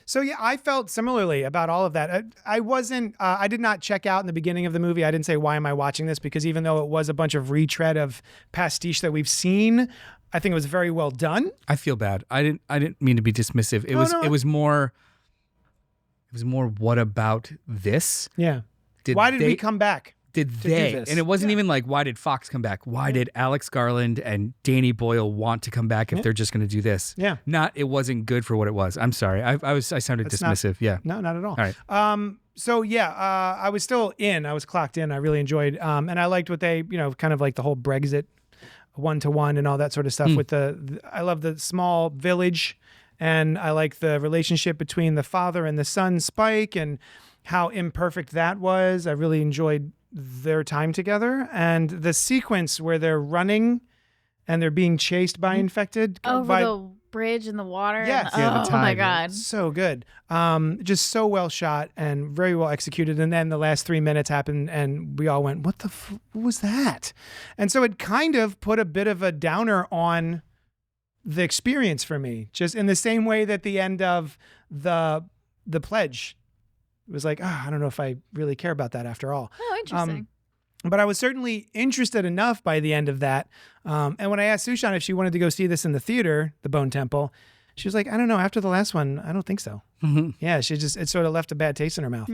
So yeah, I felt similarly about all of that. I wasn't. I did not check out in the beginning of the movie. I didn't say, "Why am I watching this?" Because even though it was a bunch of retread of pastiche that we've seen, I think it was very well done. I feel bad. I didn't mean to be dismissive. It was more. It was more. What about this? Yeah. Why did we come back? Did do they? this? And it wasn't even like, why did Fox come back? Why did Alex Garland and Danny Boyle want to come back if they're just going to do this? Yeah. It wasn't good for what it was. I'm sorry. I sounded That's not- dismissive. Yeah. No, not at all. All right. So yeah, I was still in. I was clocked in. I really enjoyed, and I liked what they, kind of like the whole Brexit 1-to-1 and all that sort of stuff. With I love the small village, and I like the relationship between the father and the son, Spike, and how imperfect that was. I really enjoyed their time together, and the sequence where they're running and they're being chased by infected Over by the bridge in the water. Yes. And Yeah, the oh my tide. God. so good. Just so well shot and very well executed. And then the last 3 minutes happened and we all went, what was that? And so it kind of put a bit of a downer on the experience for me, just in the same way that the end of the pledge was like, I don't know if I really care about that after all. Oh, interesting. But I was certainly interested enough by the end of that. And when I asked Sushan if she wanted to go see this in the theater, the Bone Temple, she was like, I don't know. After the last one, I don't think so. Yeah, it sort of left a bad taste in her mouth.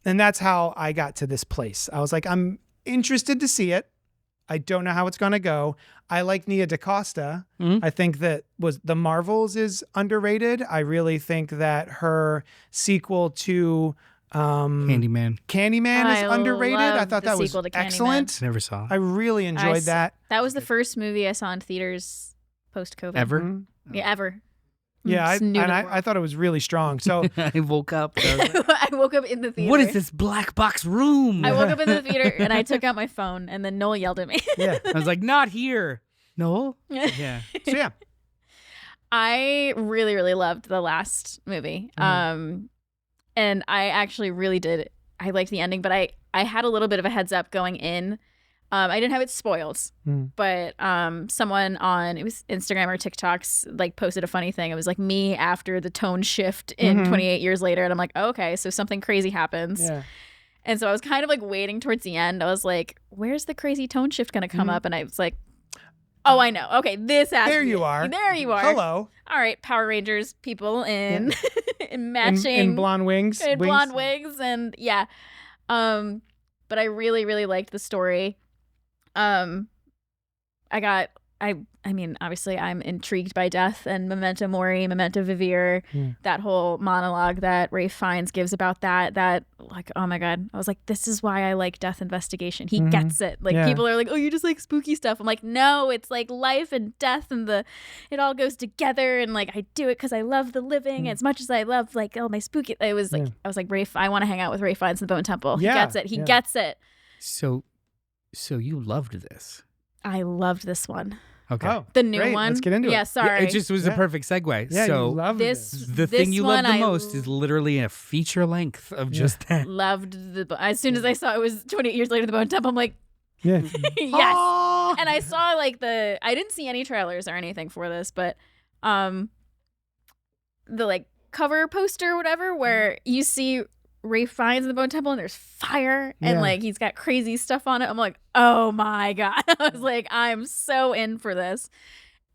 And that's how I got to this place. I was like, I'm interested to see it. I don't know how it's going to go. I like Nia DaCosta. I think that The Marvels is underrated. I really think that her sequel to Candyman. Candyman is I underrated. I love thought the that was sequel to Candyman. excellent. Never saw. I really enjoyed that. That was the first movie I saw in theaters post-COVID. Ever? Mhm. Yeah, ever. Yeah, Just new to the I world. thought it was really strong. So I woke up. I was like, I woke up in the theater. what is this black box room? I woke up in the theater and I took out my phone and then Noel yelled at me. yeah, I was like, not here. No. Yeah. so yeah, I really, really loved the last movie. And I actually really did. I liked the ending, but I had a little bit of a heads up going in. I didn't have it spoiled, but someone on, it was Instagram or TikToks, like posted a funny thing. It was like me after the tone shift in 28 years later. And I'm like, oh, okay, so something crazy happens. yeah. And so I was kind of like waiting towards the end. I was like, where's the crazy tone shift going to come up? And I was like, oh, I know. Okay, this has There to be you it. are. There you are. Hello, All right, Power Rangers people in in matching in blonde wings, in blonde wigs, and yeah. But I really, really liked the story. I I mean, obviously I'm intrigued by death and Memento Mori, Memento Vivere, that whole monologue that Ralph Fiennes gives about that like, oh my God, I was like, this is why I like Death Investigation. He gets it. Like people are like, oh, you just like spooky stuff. I'm like, no, it's like life and death and it all goes together. And like, I do it because I love the living as much as I love like, oh, my spooky. It was like, I was like, Ralph, I want to hang out with Ralph Fiennes in the Bone Temple. He gets it. He gets it. So you loved this. I loved this one. Okay. Oh, The new great. one. Let's get into it. Yeah, sorry. It just was a perfect segue. Yeah, so you loved this the this thing you love one the I most is literally a feature length of just that. loved as soon as I saw it was 28 years later the Bone Temple, I'm like, Yeah. yes. And I saw like I didn't see any trailers or anything for this, but the like cover poster or whatever where you see Ralph Fiennes in the Bone Temple and there's fire and like he's got crazy stuff on it. I'm like, oh my God. I was like, I'm so in for this.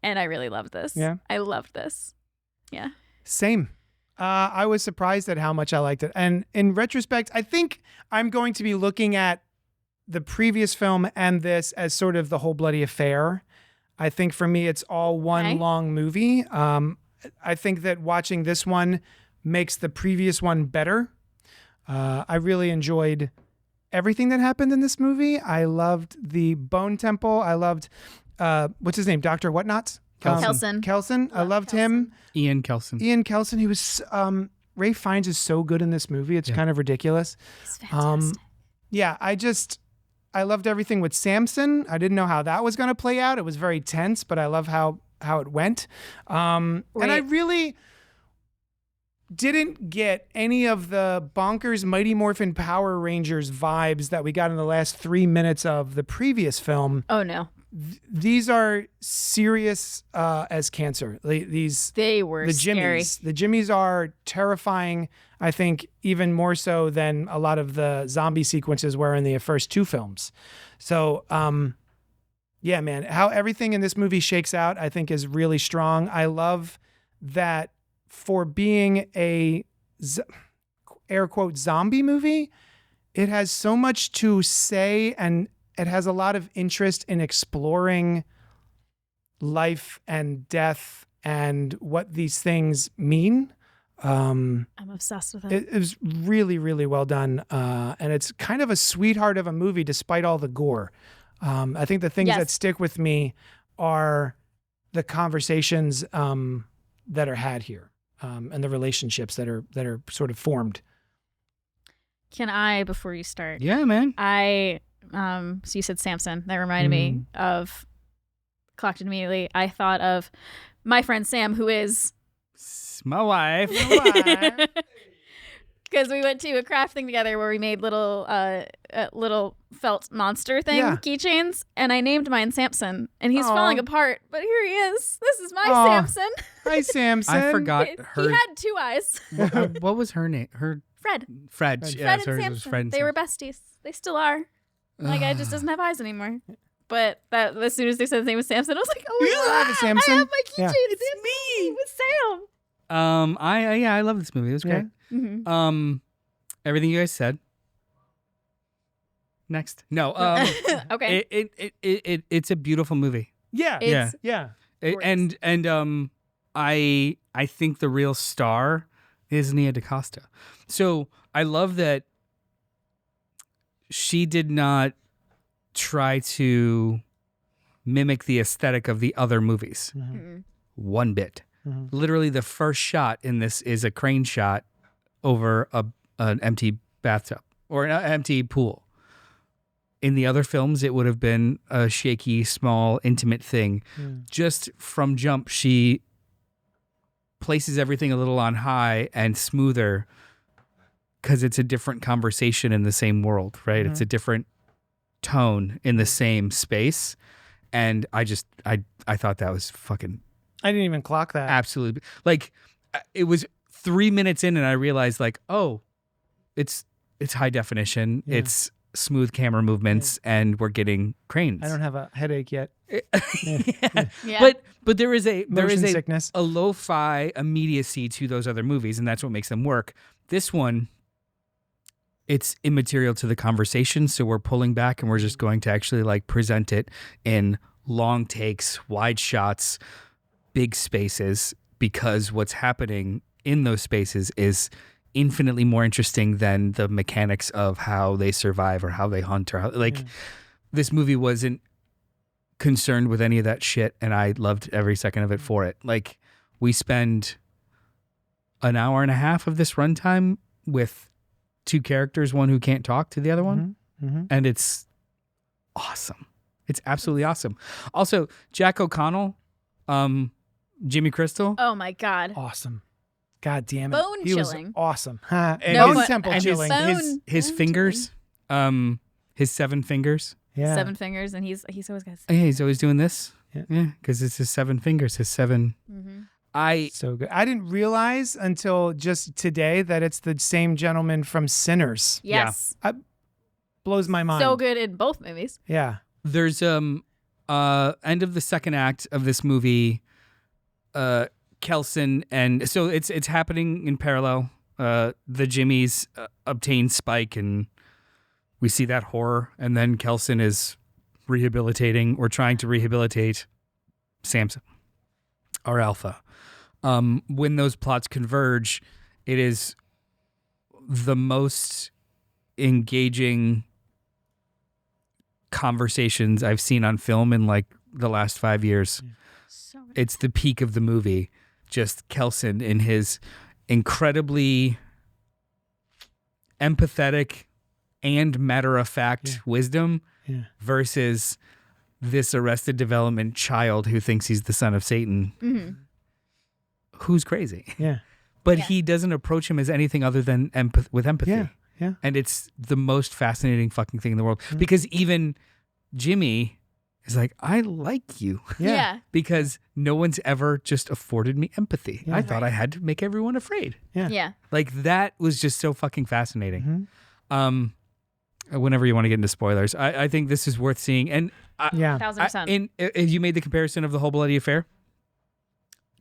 And I really loved this. Yeah. I loved this. Yeah. Same. I was surprised at how much I liked it. And in retrospect, I think I'm going to be looking at the previous film and this as sort of the whole bloody affair. I think for me, it's all one long movie. I think that watching this one makes the previous one better. I really enjoyed everything that happened in this movie. I loved the Bone Temple. I loved, what's his name? Dr. Whatnot? Kelson. Kelson. I loved him. Ian Kelson. Ian Kelson. He was, Ralph Fiennes is so good in this movie. It's kind of ridiculous. It's fantastic. Yeah, I loved everything with Samson. I didn't know how that was going to play out. It was very tense, but I love how it went. And I really didn't get any of the bonkers Mighty Morphin Power Rangers vibes that we got in the last 3 minutes of the previous film. Oh no. These are serious as cancer. They were the scary. Jimmies. The Jimmies are terrifying, I think, even more so than a lot of the zombie sequences were in the first two films. So, yeah, man, how everything in this movie shakes out, I think, is really strong. I love that for being a air quote zombie movie, it has so much to say and it has a lot of interest in exploring life and death and what these things mean. I'm obsessed with it. It was really, really well done. And it's kind of a sweetheart of a movie despite all the gore. I think the things that stick with me are the conversations that are had here and the relationships that are sort of formed. Can I, before you start? Yeah, man. So you said Samson. That reminded me of, clocked it immediately. I thought of my friend Sam, who is my wife. Because we went to a craft thing together where we made little felt monster thing keychains, and I named mine Samson, and he's falling apart. But here he is. This is my Samson. Hi, Samson. I forgot her. He had two eyes. What was her name? Fred. Fred. Yeah, Fred sorry, and it was Samson. Fred and They were Samson. besties. They still are. My guy just doesn't have eyes anymore. But that as soon as they said his name was Samson, I was like, oh my God, Samson. I have my keychain. Yeah. It's me with Sam. I love this movie. It was great. Mm-hmm. Everything you guys said. Next. No. Okay. It's a beautiful movie. Yeah. It's Yeah. I think the real star is Nia DaCosta. So I love that she did not try to mimic the aesthetic of the other movies. One bit. Literally the first shot in this is a crane shot over an empty bathtub or an empty pool. In the other films, it would have been a shaky, small, intimate thing. Just from jump, she places everything a little on high and smoother because it's a different conversation in the same world, right? It's a different tone in the same space. And I thought that was fucking... I didn't even clock that. Absolutely. Like, it was 3 minutes in and I realized, like, oh, it's high definition. Yeah. It's smooth camera movements and we're getting cranes. I don't have a headache yet. Yeah. But there is a sickness. A lo-fi immediacy to those other movies, and that's what makes them work. This one, it's immaterial to the conversation, so we're pulling back and we're just going to actually like present it in long takes, wide shots, big spaces, because what's happening in those spaces is infinitely more interesting than the mechanics of how they survive or how they hunt or how, this movie wasn't concerned with any of that shit, and I loved every second of it for it. Like, we spend an hour and a half of this runtime with two characters, one who can't talk to the other one, and it's awesome. It's absolutely awesome. Also, Jack O'Connell, Jimmy Crystal. Oh my God. Awesome. God damn it. Bone he was chilling. awesome. And Bone but- temple and chilling. bone- his fingers, his 7 fingers. Yeah. 7 fingers, and he's always got. Yeah, he's always doing this. Yeah. Yeah, because it's his 7 fingers, his 7. I So good. I didn't realize until just today that it's the same gentleman from Sinners. Yes. Blows my mind. So good in both movies. Yeah. there's end of the second act of this movie, Kelson, and so it's happening in parallel. The Jimmies obtain Spike, and we see that horror, and then Kelson is rehabilitating or trying to rehabilitate Samson, our alpha. When those plots converge, it is the most engaging conversations I've seen on film in like the last 5 years. So good. It's the peak of the movie. Just Kelson in his incredibly empathetic and matter-of-fact wisdom Yeah. versus this Arrested Development child who thinks he's the son of Satan, who's crazy. Yeah. But Yeah. he doesn't approach him as anything other than with empathy. Yeah. Yeah. And it's the most fascinating fucking thing in the world. Because even Jimmy is like, I like you. Yeah. Because no one's ever just afforded me empathy. Yeah. I thought I had to make everyone afraid. Yeah. Yeah. Like, that was just so fucking fascinating. Whenever you want to get into spoilers, I think this is worth seeing. And Yeah. 1000%. you made the comparison of the whole bloody affair.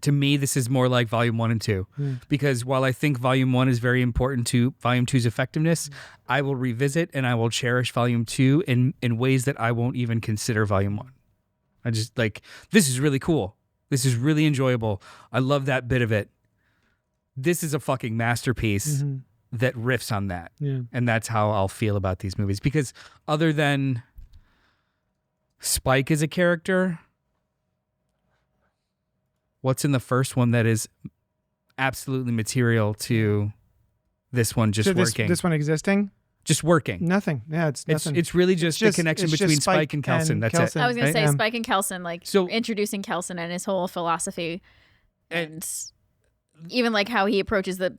To me, this is more like Volume 1 and 2. Because while I think Volume 1 is very important to Volume 2's effectiveness, I will revisit and I will cherish Volume 2 in ways that I won't even consider Volume 1. I just like, this is really cool. This is really enjoyable. I love that bit of it. This is a fucking masterpiece that riffs on that. Yeah. And that's how I'll feel about these movies. Because other than Spike as a character, what's in the first one that is absolutely material to this one just So working? this one existing? Just working. Nothing. Yeah, it's nothing. It's really just the connection it's between just Spike and Kelson. That's Kelson. it. I was gonna say Yeah. Spike and Kelson, like So- introducing Kelson and his whole philosophy, and even like how he approaches the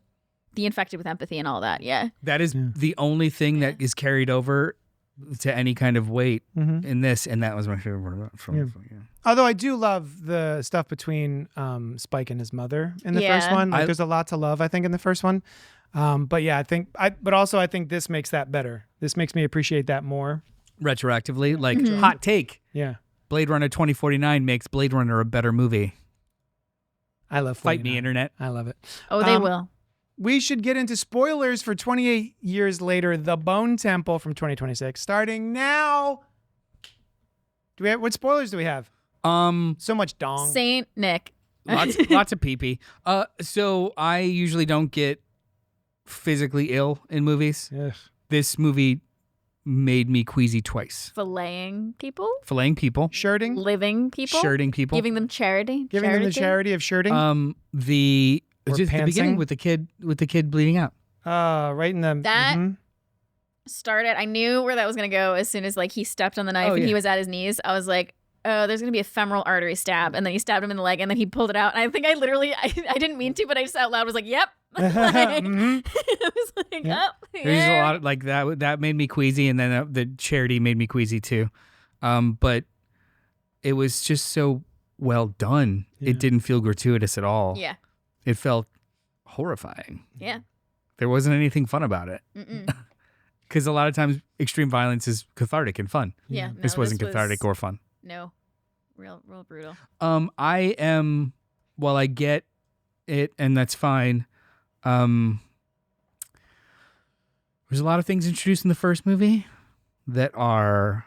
infected with empathy and all that. Yeah. That is the only thing that is carried over to any kind of weight in this, and that was my favorite part. Although I do love the stuff between Spike and his mother in the first Yeah. one. Like, there's a lot to love, I think, in the first one. But yeah, but also I think this makes that better. This makes me appreciate that more. Retroactively, like, hot take. Yeah. Blade Runner 2049 makes Blade Runner a better movie. I love Fight me, 49. internet. I love it. Oh, they will. We should get into spoilers for 28 years later, The Bone Temple from 2026, starting now. What spoilers do we have? So much dong. Saint Nick. Lots of pee-pee. So I usually don't get physically ill in movies. Ugh. This movie made me queasy twice. Filleting people, Filleting people, Shirting? living people, shirting people. giving them charity, Giving them the charity of shirting? Or Just the beginning pantsing? with the kid bleeding out. Right in the... That- mhm. started. I knew where that was gonna go as soon as like he stepped on the knife Oh, and yeah. he was at his knees. I was like, oh, there's gonna be a femoral artery stab, and then he stabbed him in the leg, and then he pulled it out. And I think I literally, I didn't mean to, but I just out loud was like, yep. Like, Mhm. I was like, Yeah. oh, There's a yeah. lot of, like that. That made me queasy, and then the charity made me queasy too. But it was just so well done. Yeah. It didn't feel gratuitous at all. Yeah, It felt horrifying. yeah. There wasn't anything fun about it. Mm-mm. Because a lot of times extreme violence is cathartic and fun. Yeah, no, This wasn't cathartic or fun. No, real brutal. I am, while I get it, and that's fine. There's a lot of things introduced in the first movie that are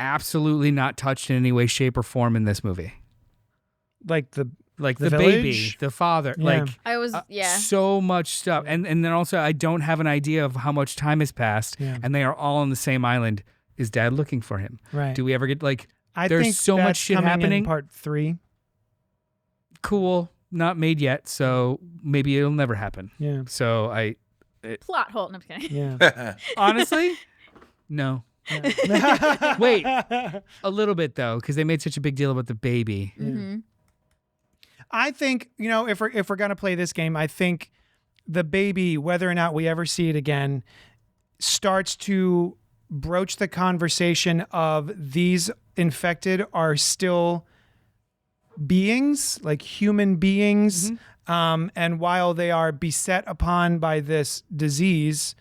absolutely not touched in any way, shape, or form in this movie. Like the The village? baby, the father, Yeah. I was so much stuff, and then also I don't have an idea of how much time has passed, Yeah. and they are all on the same island. Is Dad looking for him? Right. Do we ever get like? I there's think so much that's shit coming happening. in part 3. Cool, not made yet, so maybe it'll never happen. Yeah. So plot hole. No, I'm just kidding. Yeah. honestly, no. Yeah. Wait, a little bit though, because they made such a big deal about the baby. Mm-hmm. I think, if we're gonna play this game, I think the baby, whether or not we ever see it again, starts to broach the conversation of these infected are still beings, like human beings, and while they are beset upon by this disease,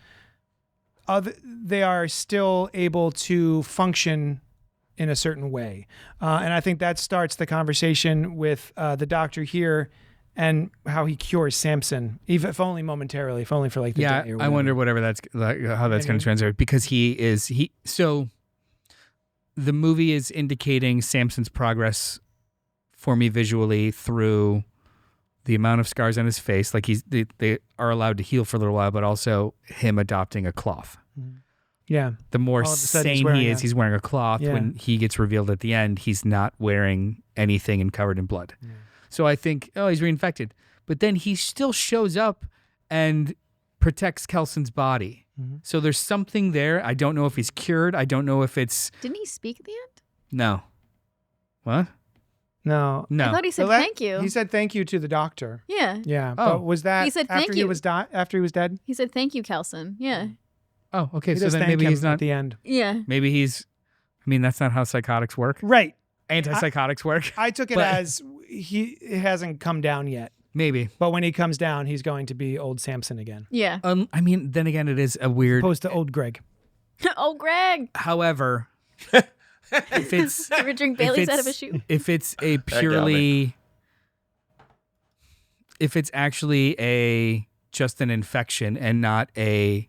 they are still able to function in a certain way. And I think that starts the conversation with the doctor here and how he cures Samson, even if only momentarily, if only for like the Yeah, day or I whatever. wonder whatever that's like, how that's going to translate, because so the movie is indicating Samson's progress for me visually through the amount of scars on his face, like they are allowed to heal for a little while, but also him adopting a cloth. Yeah. The more All of a sudden sane he is, he's wearing a cloth. Yeah. When he gets revealed at the end, he's not wearing anything and covered in blood. Yeah. So I think, he's reinfected. But then he still shows up and protects Kelson's body. Mm-hmm. So there's something there. I don't know if he's cured. I don't know if it's... Didn't he speak at the end? No. What? No. No. I thought he said The la- thank you. He said thank you to the doctor. Yeah. Yeah. Oh. But was that He said after thank he you. was after he was dead? He said thank you, Kelson. Yeah. Oh, okay. He So does then thank maybe him he's at not... the end. Yeah. Maybe he's... I mean, that's not how psychotics work. Right. Antipsychotics work. I took it But- as it hasn't come down yet. Maybe. But when he comes down, he's going to be old Samson again. Yeah. I mean, then again, it is a weird... Opposed to old Greg. Oh, Greg. However, if it's... Did we drink Bailey's out of a shoe? If it's a got me. purely... If it's actually just an infection and not a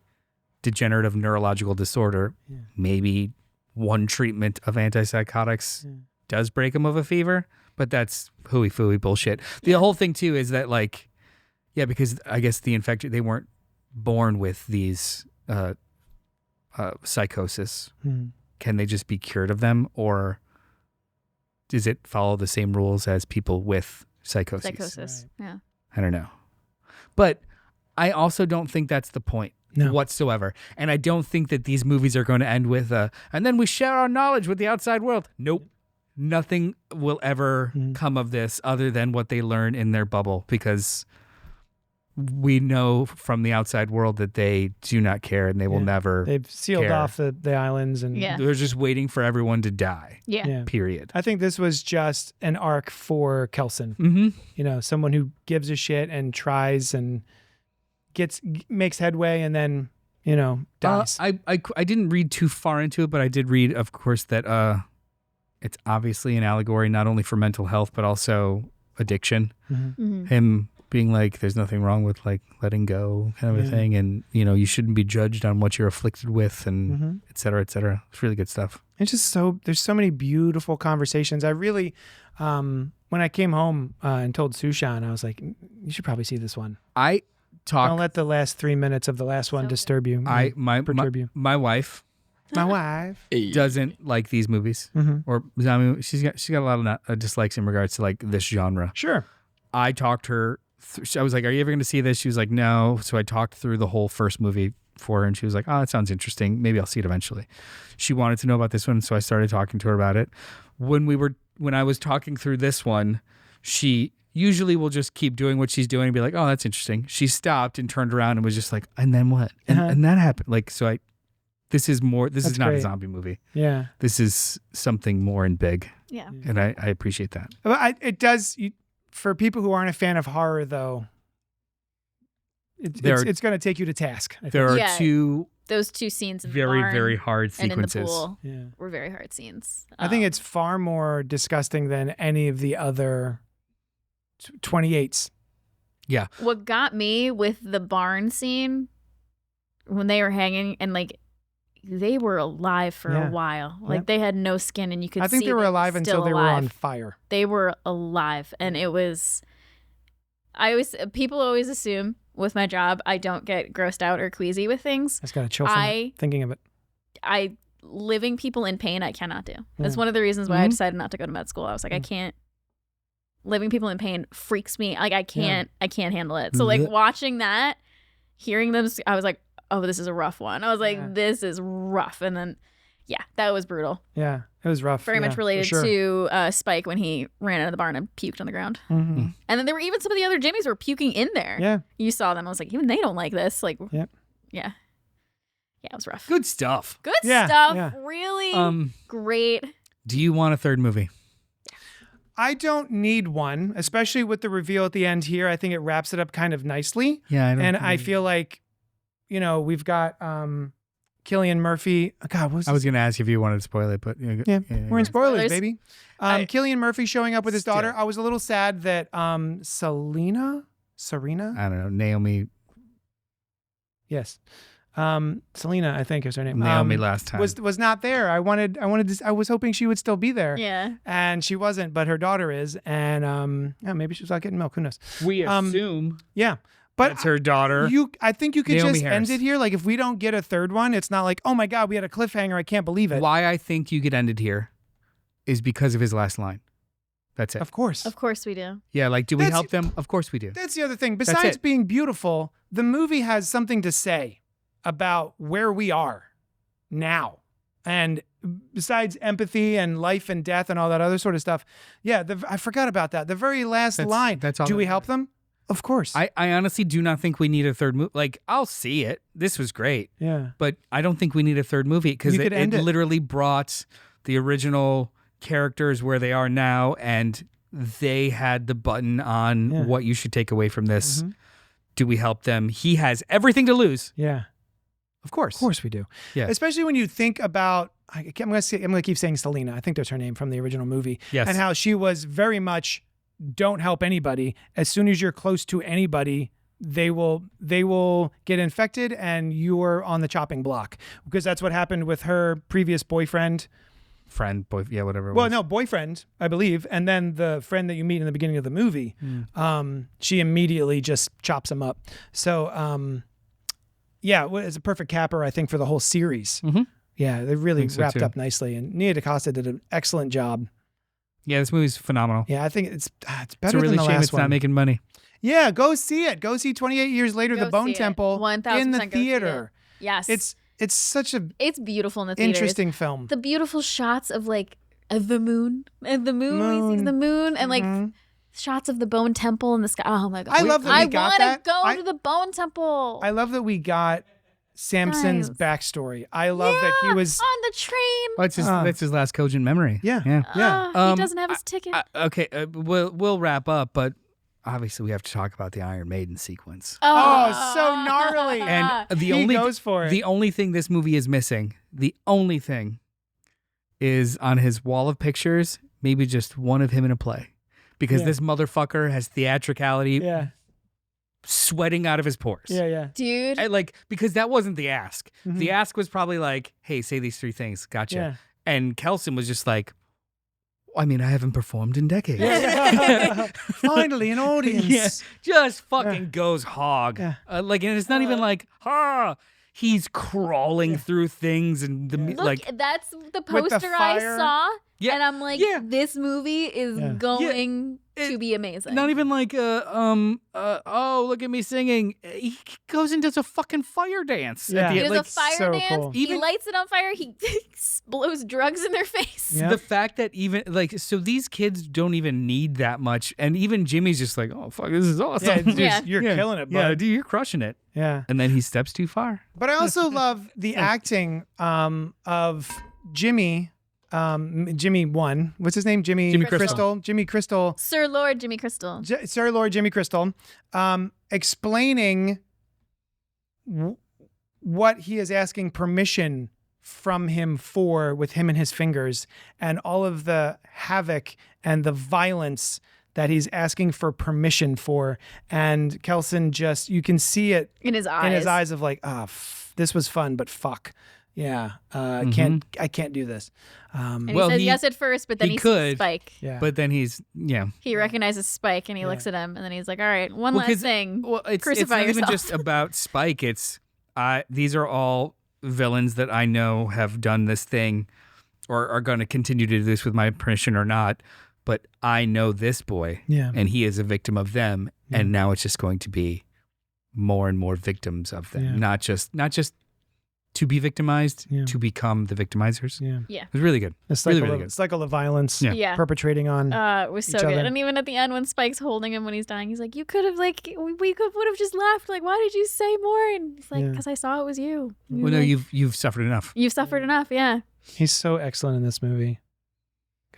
degenerative neurological disorder, maybe one treatment of antipsychotics does break him of a fever, but that's hooey-fooey bullshit. The whole thing, too, is that, like, because I guess the infected, they weren't born with these psychosis. Can they just be cured of them, or does it follow the same rules as people with psychosis? Psychosis. Yeah. I don't know. But I also don't think that's the point whatsoever. And I don't think that these movies are going to end with and then we share our knowledge with the outside world. Nope. Nothing will ever come of this other than what they learn in their bubble, because we know from the outside world that they do not care and they will never. They've sealed care. off the islands. And Yeah. They're just waiting for everyone to die. Yeah. Yeah. Period. I think this was just an arc for Kelson. Mm-hmm. Someone who gives a shit and tries and makes headway and then, dies. I didn't read too far into it, but I did read, of course, that it's obviously an allegory not only for mental health but also addiction. Mm-hmm. Him being like, there's nothing wrong with like letting go, kind of a thing, and you shouldn't be judged on what you're afflicted with, and et cetera, et cetera. It's really good stuff. It's just there's so many beautiful conversations. I really, when I came home and told Sushan, I was like, you should probably see this one. I talk. Don't let the last 3 minutes of the last one disturb you. Perturb you. My wife My wife. doesn't like these movies, or zombie. She's got a lot of dislikes in regards to like this genre. Sure. I talked her. I was like, "Are you ever going to see this?" She was like, "No." So I talked through the whole first movie for her, and she was like, "Oh, that sounds interesting. Maybe I'll see it eventually." She wanted to know about this one, so I started talking to her about it. When I was talking through this one, she usually will just keep doing what she's doing and be like, "Oh, that's interesting." She stopped and turned around and was just like, "And then what?" And that happened. Like, so this is more. This That's is not great. a zombie movie. Yeah. This is something more and big, Yeah. and I appreciate that. Well, it does. For people who aren't a fan of horror, though, it's going to take you to task. I think. There are Yeah. two Those two scenes in the very, barn very hard and in the sequences. pool Yeah. were very hard scenes. I think it's far more disgusting than any of the other 28s. Yeah. What got me with the barn scene when they were hanging and like they were alive for Yeah. a while. Like Yep. they had no skin, and you could. I think see they were alive still until they were alive. on fire. They were alive, and it was. People always assume with my job I don't get grossed out or queasy with things. I just got to chill from it, thinking of it. Living people in pain I cannot do. That's one of the reasons why I decided not to go to med school. I was like, I can't. Living people in pain freaks me. Like I can't handle it. So like watching that, hearing them, I was like, oh, this is a rough one. I was like, this is rough. And then, yeah, that was brutal. Yeah, it was rough. Very much related to Spike when he ran out of the barn and puked on the ground. Mm-hmm. And then there were even some of the other Jimmies were puking in there. Yeah. You saw them. I was like, even they don't like this. Like, Yep. Yeah. Yeah, it was rough. Good stuff. Good Yeah, stuff. yeah. Really great. Do you want a third movie? I don't need one, especially with the reveal at the end here. I think it wraps it up kind of nicely. Yeah, I feel like, we've got Cillian Murphy. God, I was going to ask if you wanted to spoil it, but we're in spoilers, Spoilers. baby. Cillian Murphy showing up with his daughter. Still. I was a little sad that Serena? I don't know, Naomi. Yes. Selena, I think is her name. Naomi last time. was not there. I was hoping she would still be there. Yeah. And she wasn't, but her daughter is. And maybe she was out getting milk. Who knows? We assume Yeah. But that's her daughter. I think you could Naomi just Harris. end it here. Like if we don't get a third one, it's not like, oh my God, we had a cliffhanger. I can't believe it. Why I think you get ended here is because of his last line. That's it. Of course. Of course we do. Yeah, like, do we That's- help them? Of course we do. That's the other thing. Besides it. being beautiful, the movie has something to say about where we are now. And besides empathy and life and death and all that other sort of stuff. Yeah, I forgot about that. The very last line. That's all Do that we help them? Of course. I honestly do not think we need a third movie. Like, I'll see it. This was great. Yeah. But I don't think we need a third movie because You it could end it. literally brought the original characters where they are now, and they had the button on what you should take away from this. Mhm. Do we help them? He has everything to lose. Yeah. Of course. Of course we do. Yeah. Especially when you think about, I'm going to keep saying Selena. I think that's her name from the original movie. Yes. And how she was very much don't help anybody. As soon as you're close to anybody, they will get infected and you're on the chopping block. Because that's what happened with her previous boyfriend. Friend, boy, yeah, whatever. It Well, was. no, boyfriend, I believe. And then the friend that you meet in the beginning of the movie, she immediately just chops him up. So, yeah, it's a perfect capper, I think, for the whole series. Mhm. Yeah, they really Think so, wrapped too. up nicely. And Nia DaCosta did an excellent job. Yeah, this movie's phenomenal. Yeah, I think it's It's better a really than the shame last it's one. not making money. Yeah, go see it. Go see 28 Years Later, Go The Bone see it. Temple 1000% in the go see theater. Yes. It's such a It's beautiful in the theaters. interesting film. The beautiful shots of like the moon and the moon. We see the moon and like Mhm. shots of the Bone Temple in the sky. Oh my god! I love that we got want that. to go I- to the Bone Temple. I love that we got Samson's Guys. backstory. I love that he was. on the train. Well, that's his last cogent memory. Yeah. Yeah. Yeah. He doesn't have his ticket. Okay, we'll wrap up, but obviously we have to talk about the Iron Maiden sequence. Oh, so gnarly. And the He only goes for it. the only thing this movie is missing, the only thing, is on his wall of pictures, maybe just one of him in a play, because Yeah. this motherfucker has theatricality Yeah. sweating out of his pores. Yeah. Yeah. Dude. Because that wasn't the ask. Mhm. The ask was probably like, "Hey, say these three things." Gotcha. Yeah. And Kelson was just like, I mean, I haven't performed in decades. Finally, an audience. Yeah, just fucking goes hog. Yeah. And it's not even like, he's crawling through things and Look, that's the poster I fire. saw. Yeah, And I'm like, yeah. this movie is Yeah. going to be amazing. not even like, oh, look at me singing. He goes and does a fucking fire dance. Yeah. At He the, does like, a fire so dance. cool. He Even- lights it on fire. He blows drugs in their face. Yeah. The fact that even so these kids don't even need that much, and even Jimmy's just like, oh fuck, this is awesome. Yeah, dude, Yeah. you're Yeah. killing it, bud. Yeah, dude, you're crushing it. Yeah. And then he steps too far. But I also love the acting of Jimmy. Jimmy one. What's his name? Jimmy Jimmy Crystal. Jimmy Crystal. Sir Lord Jimmy Crystal. Sir Lord Jimmy Crystal. Explaining what he is asking permission from him for with him and his fingers, and all of the havoc and the violence that he's asking for permission for. And Kelson you can see it In his eyes. in his eyes of like, this was fun, but fuck. Yeah, Mm-hmm. I can't do this. And Well, he says he- yes at first, but then he he sees could. Spike. Yeah, But then he's He recognizes Spike and he looks at him, and then he's like, "All right, one last thing. Well, it's Crucify not even yourself." just about Spike. It's these are all villains that I know have done this thing or are going to continue to do this with my permission or not. But I know this boy, Yeah. and he is a victim of them, and now it's just going to be more and more victims of them. Yeah. Not just to be victimized, to become the victimizers. Yeah, It was really good. a cycle, Really, really of, good. cycle of violence Yeah. perpetrating on. It was so each good. other. And even at the end when Spike's holding him when he's dying, he's like, "You could have we would have just left. Like, why did you say more?" And he's like, Yeah. "Because I saw it was you. Well, no, you've suffered enough. You've suffered enough." Yeah. He's so excellent in this movie.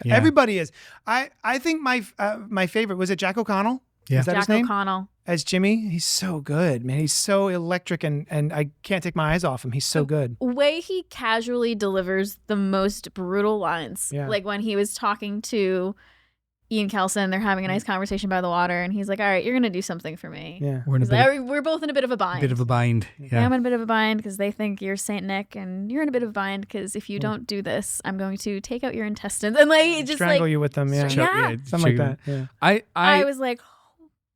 Yeah. Everybody is. I think my favorite was it Jack O'Connell. Yeah. Is that his Jack name? O'Connell. As Jimmy, he's so good, man. He's so electric, and I can't take my eyes off him. He's so good. Way he casually delivers the most brutal lines. Yeah. Like when he was talking to Ian Kelson, they're having a nice conversation by the water, and he's like, "All right, you're gonna do something for me." Yeah. We're in a He's like, we're both in a bit of a bind. Yeah. I'm in a bit of a bind because they think you're Saint Nick, and you're in a bit of a bind because if you don't do this, I'm going to take out your intestines and like just Strangle like you with them. Yeah. Yeah. Something like that. Yeah. I was like,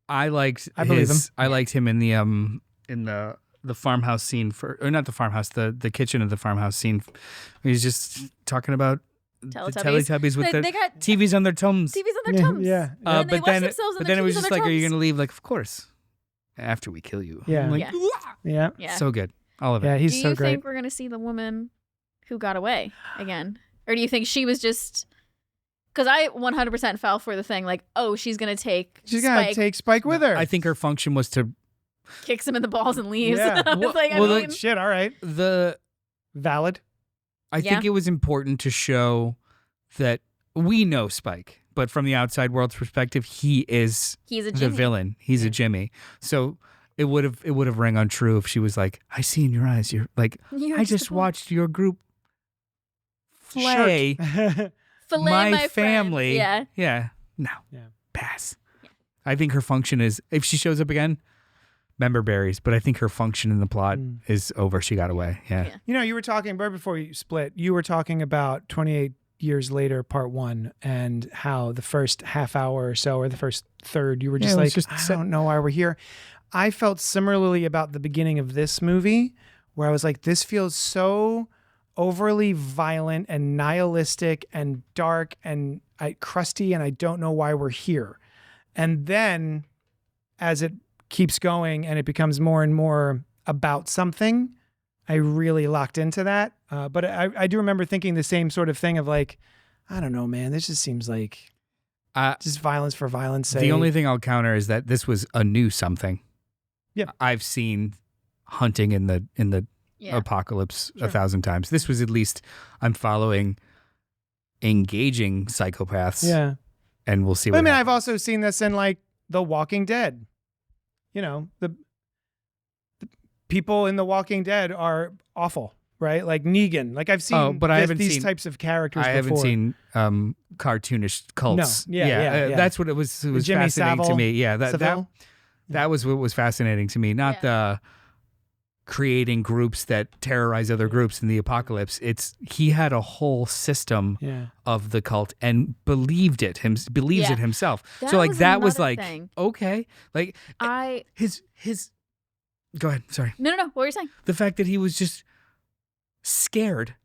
I liked I believe him. I liked him in the farmhouse scene or not the farmhouse, the kitchen of the farmhouse scene. He's just talking about the Teletubbies with They the got TVs on their tums. TVs on their tums. Yeah. And they but wash then themselves in but their then it was TVs on just their like, are you tums. gonna leave? Like, of course. After we kill you. Yeah. I'm like, Yeah. Yeah. Yeah. so good. All of it. Yeah. He's do so you great. think we're gonna see the woman who got away again, or do you think she was just? Because I 100% fell for the thing, like, oh, she's gonna take. She's gonna Spike, take Spike with her. I think her function was to kicks him in the balls and leaves. Yeah. I was like, I Well, mean, Shit. All right. Valid. I think it was important to show that we know Spike, but from the outside world's perspective, he is he's a the Jimmy. villain. He's a Jimmy. So it would have rang untrue if she was like, I see in your eyes, you're like, You're I just just a boy. watched your group flay Fillet my friend. family. Yeah. Yeah. No. Yeah. Pass. I think her function is, if she shows up again, member berries, but I think her function in the plot is over. She got away. Yeah. You know, you were talking right before you split. You were talking about 28 Years Later, Part 1, and how the first half hour or so, or the first third, you were just it was like, just I don't know why we're here. I felt similarly about the beginning of this movie, where I was like, this feels so overly violent and nihilistic and dark and crusty, and I don't know why we're here. And then, as it keeps going and it becomes more and more about something, I really locked into that. But I do remember thinking the same sort of thing of like, I don't know, man, this just seems like just violence for violence sake. The only thing I'll counter is that this was a new something. Yeah. I've seen hunting in the apocalypse 1,000 times. This was at least, I'm following engaging psychopaths. Yeah. And we'll see But what I mean, happens. I've also seen this in like The Walking Dead. You know, the people in The Walking Dead are awful, right? Like Negan. Like I've seen but I haven't these seen- types of characters I before. haven't seen cartoonish cults. No. Yeah. That's what it was. It was Jimmy fascinating to Savile, me. Yeah, Seville. that was what was fascinating to me. Not the creating groups that terrorize other groups in the apocalypse. He had a whole system of the cult and believes it himself. That so like was that was another like thing. okay, like his. Go ahead. Sorry. No. What were you saying? The fact that he was just scared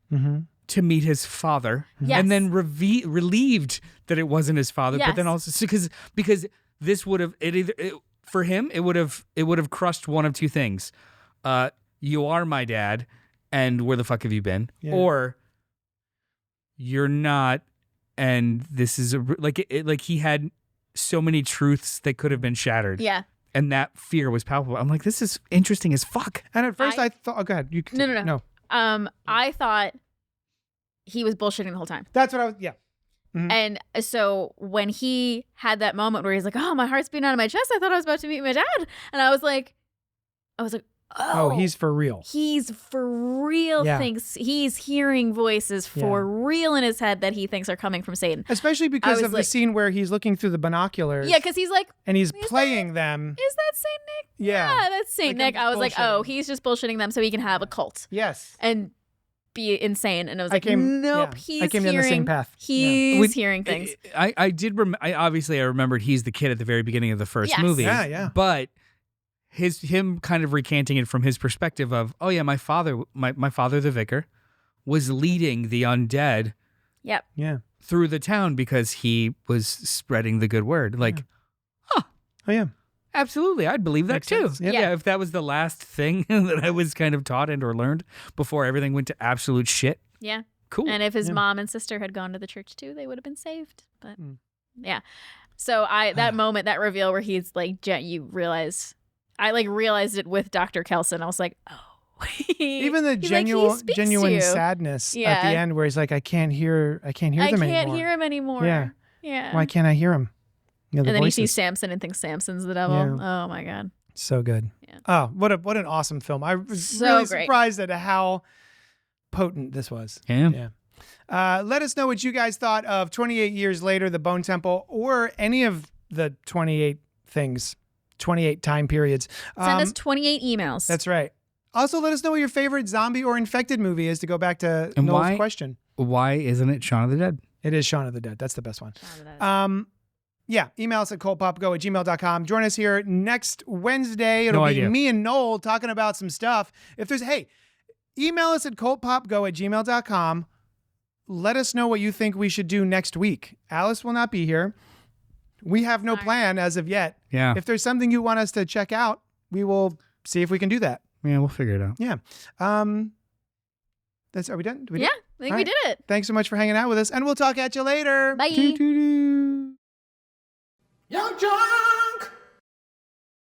to meet his father, Yes. and then relieved that it wasn't his father, but then Yes. also because this would have for him it would have crushed one of two things: you are my dad, and where the fuck have you been? Yeah. Or you're not, and this is like he had so many truths that could have been shattered. Yeah. And that fear was palpable. I'm like, this is interesting as fuck. And at first I thought, oh, go ahead. You No. I thought he was bullshitting the whole time. That's what I was, yeah. And so when he had that moment where he's like, oh, my heart's beating out of my chest, I thought I was about to meet my dad. And I was like, oh, he's for real. He's for real. Yeah. Thinks he's hearing voices for real in his head that he thinks are coming from Satan. Especially because was of the like- scene where he's looking through the binoculars. Yeah, because he's like, and he's Is playing them. is that Saint Nick? Yeah. That's Saint Like, Nick. I'm I was like, bullshitting. oh, he's just bullshitting them so he can have a cult. Yes. And be insane. And I was like, I nope, came down the same path. He's hearing things. I obviously remembered he's the kid at the very beginning of the first Yes. movie. Yeah. But him kind of recanting it from his perspective of, oh yeah, my father the vicar was leading the undead Yep. Yeah. through the town because he was spreading the good word. Like, Oh yeah. absolutely, I'd believe that Makes too. sense. Yep. Yeah, if that was the last thing that I was kind of taught and or learned before everything went to absolute shit. Yeah. Cool. And if his Yeah. mom and sister had gone to the church too, they would have been saved. But yeah. So that moment, that reveal where he's like, you realize, I like realized it with Dr. Kelson. I was like, oh. Even the He's like, he speaks to genuine you. sadness at Yeah. the end, where he's like, I can't hear them anymore. I can't hear him anymore. Yeah. Yeah. Why can't I hear him? You know, the And then voices. he sees Samson and thinks Samson's the devil. Yeah. Oh my God. So good. Yeah. Oh, what an awesome film. I was So really great. surprised at how potent this was. Yeah. Let us know what you guys thought of 28 Years Later, The Bone Temple, or any of the 28 things, 28 time periods. Send us 28 emails. That's right. Also, let us know what your favorite zombie or infected movie is, to go back to And Noel's why- question. Why isn't it Shaun of the Dead? It is Shaun of the Dead. That's the best one. Yeah, email us at cultpopgo@gmail.com. Join us here next Wednesday. It'll No be idea. me and Noel talking about some stuff. Email us at cultpopgo@gmail.com. Let us know what you think we should do next week. Alice will not be here. We have no plan as of yet. Yeah. If there's something you want us to check out, we will see if we can do that. Yeah, we'll figure it out. Yeah. Are we done? Yeah, I think All we right. did it. Thanks so much for hanging out with us, and we'll talk at you later. Bye. Doo-doo-doo. Young John!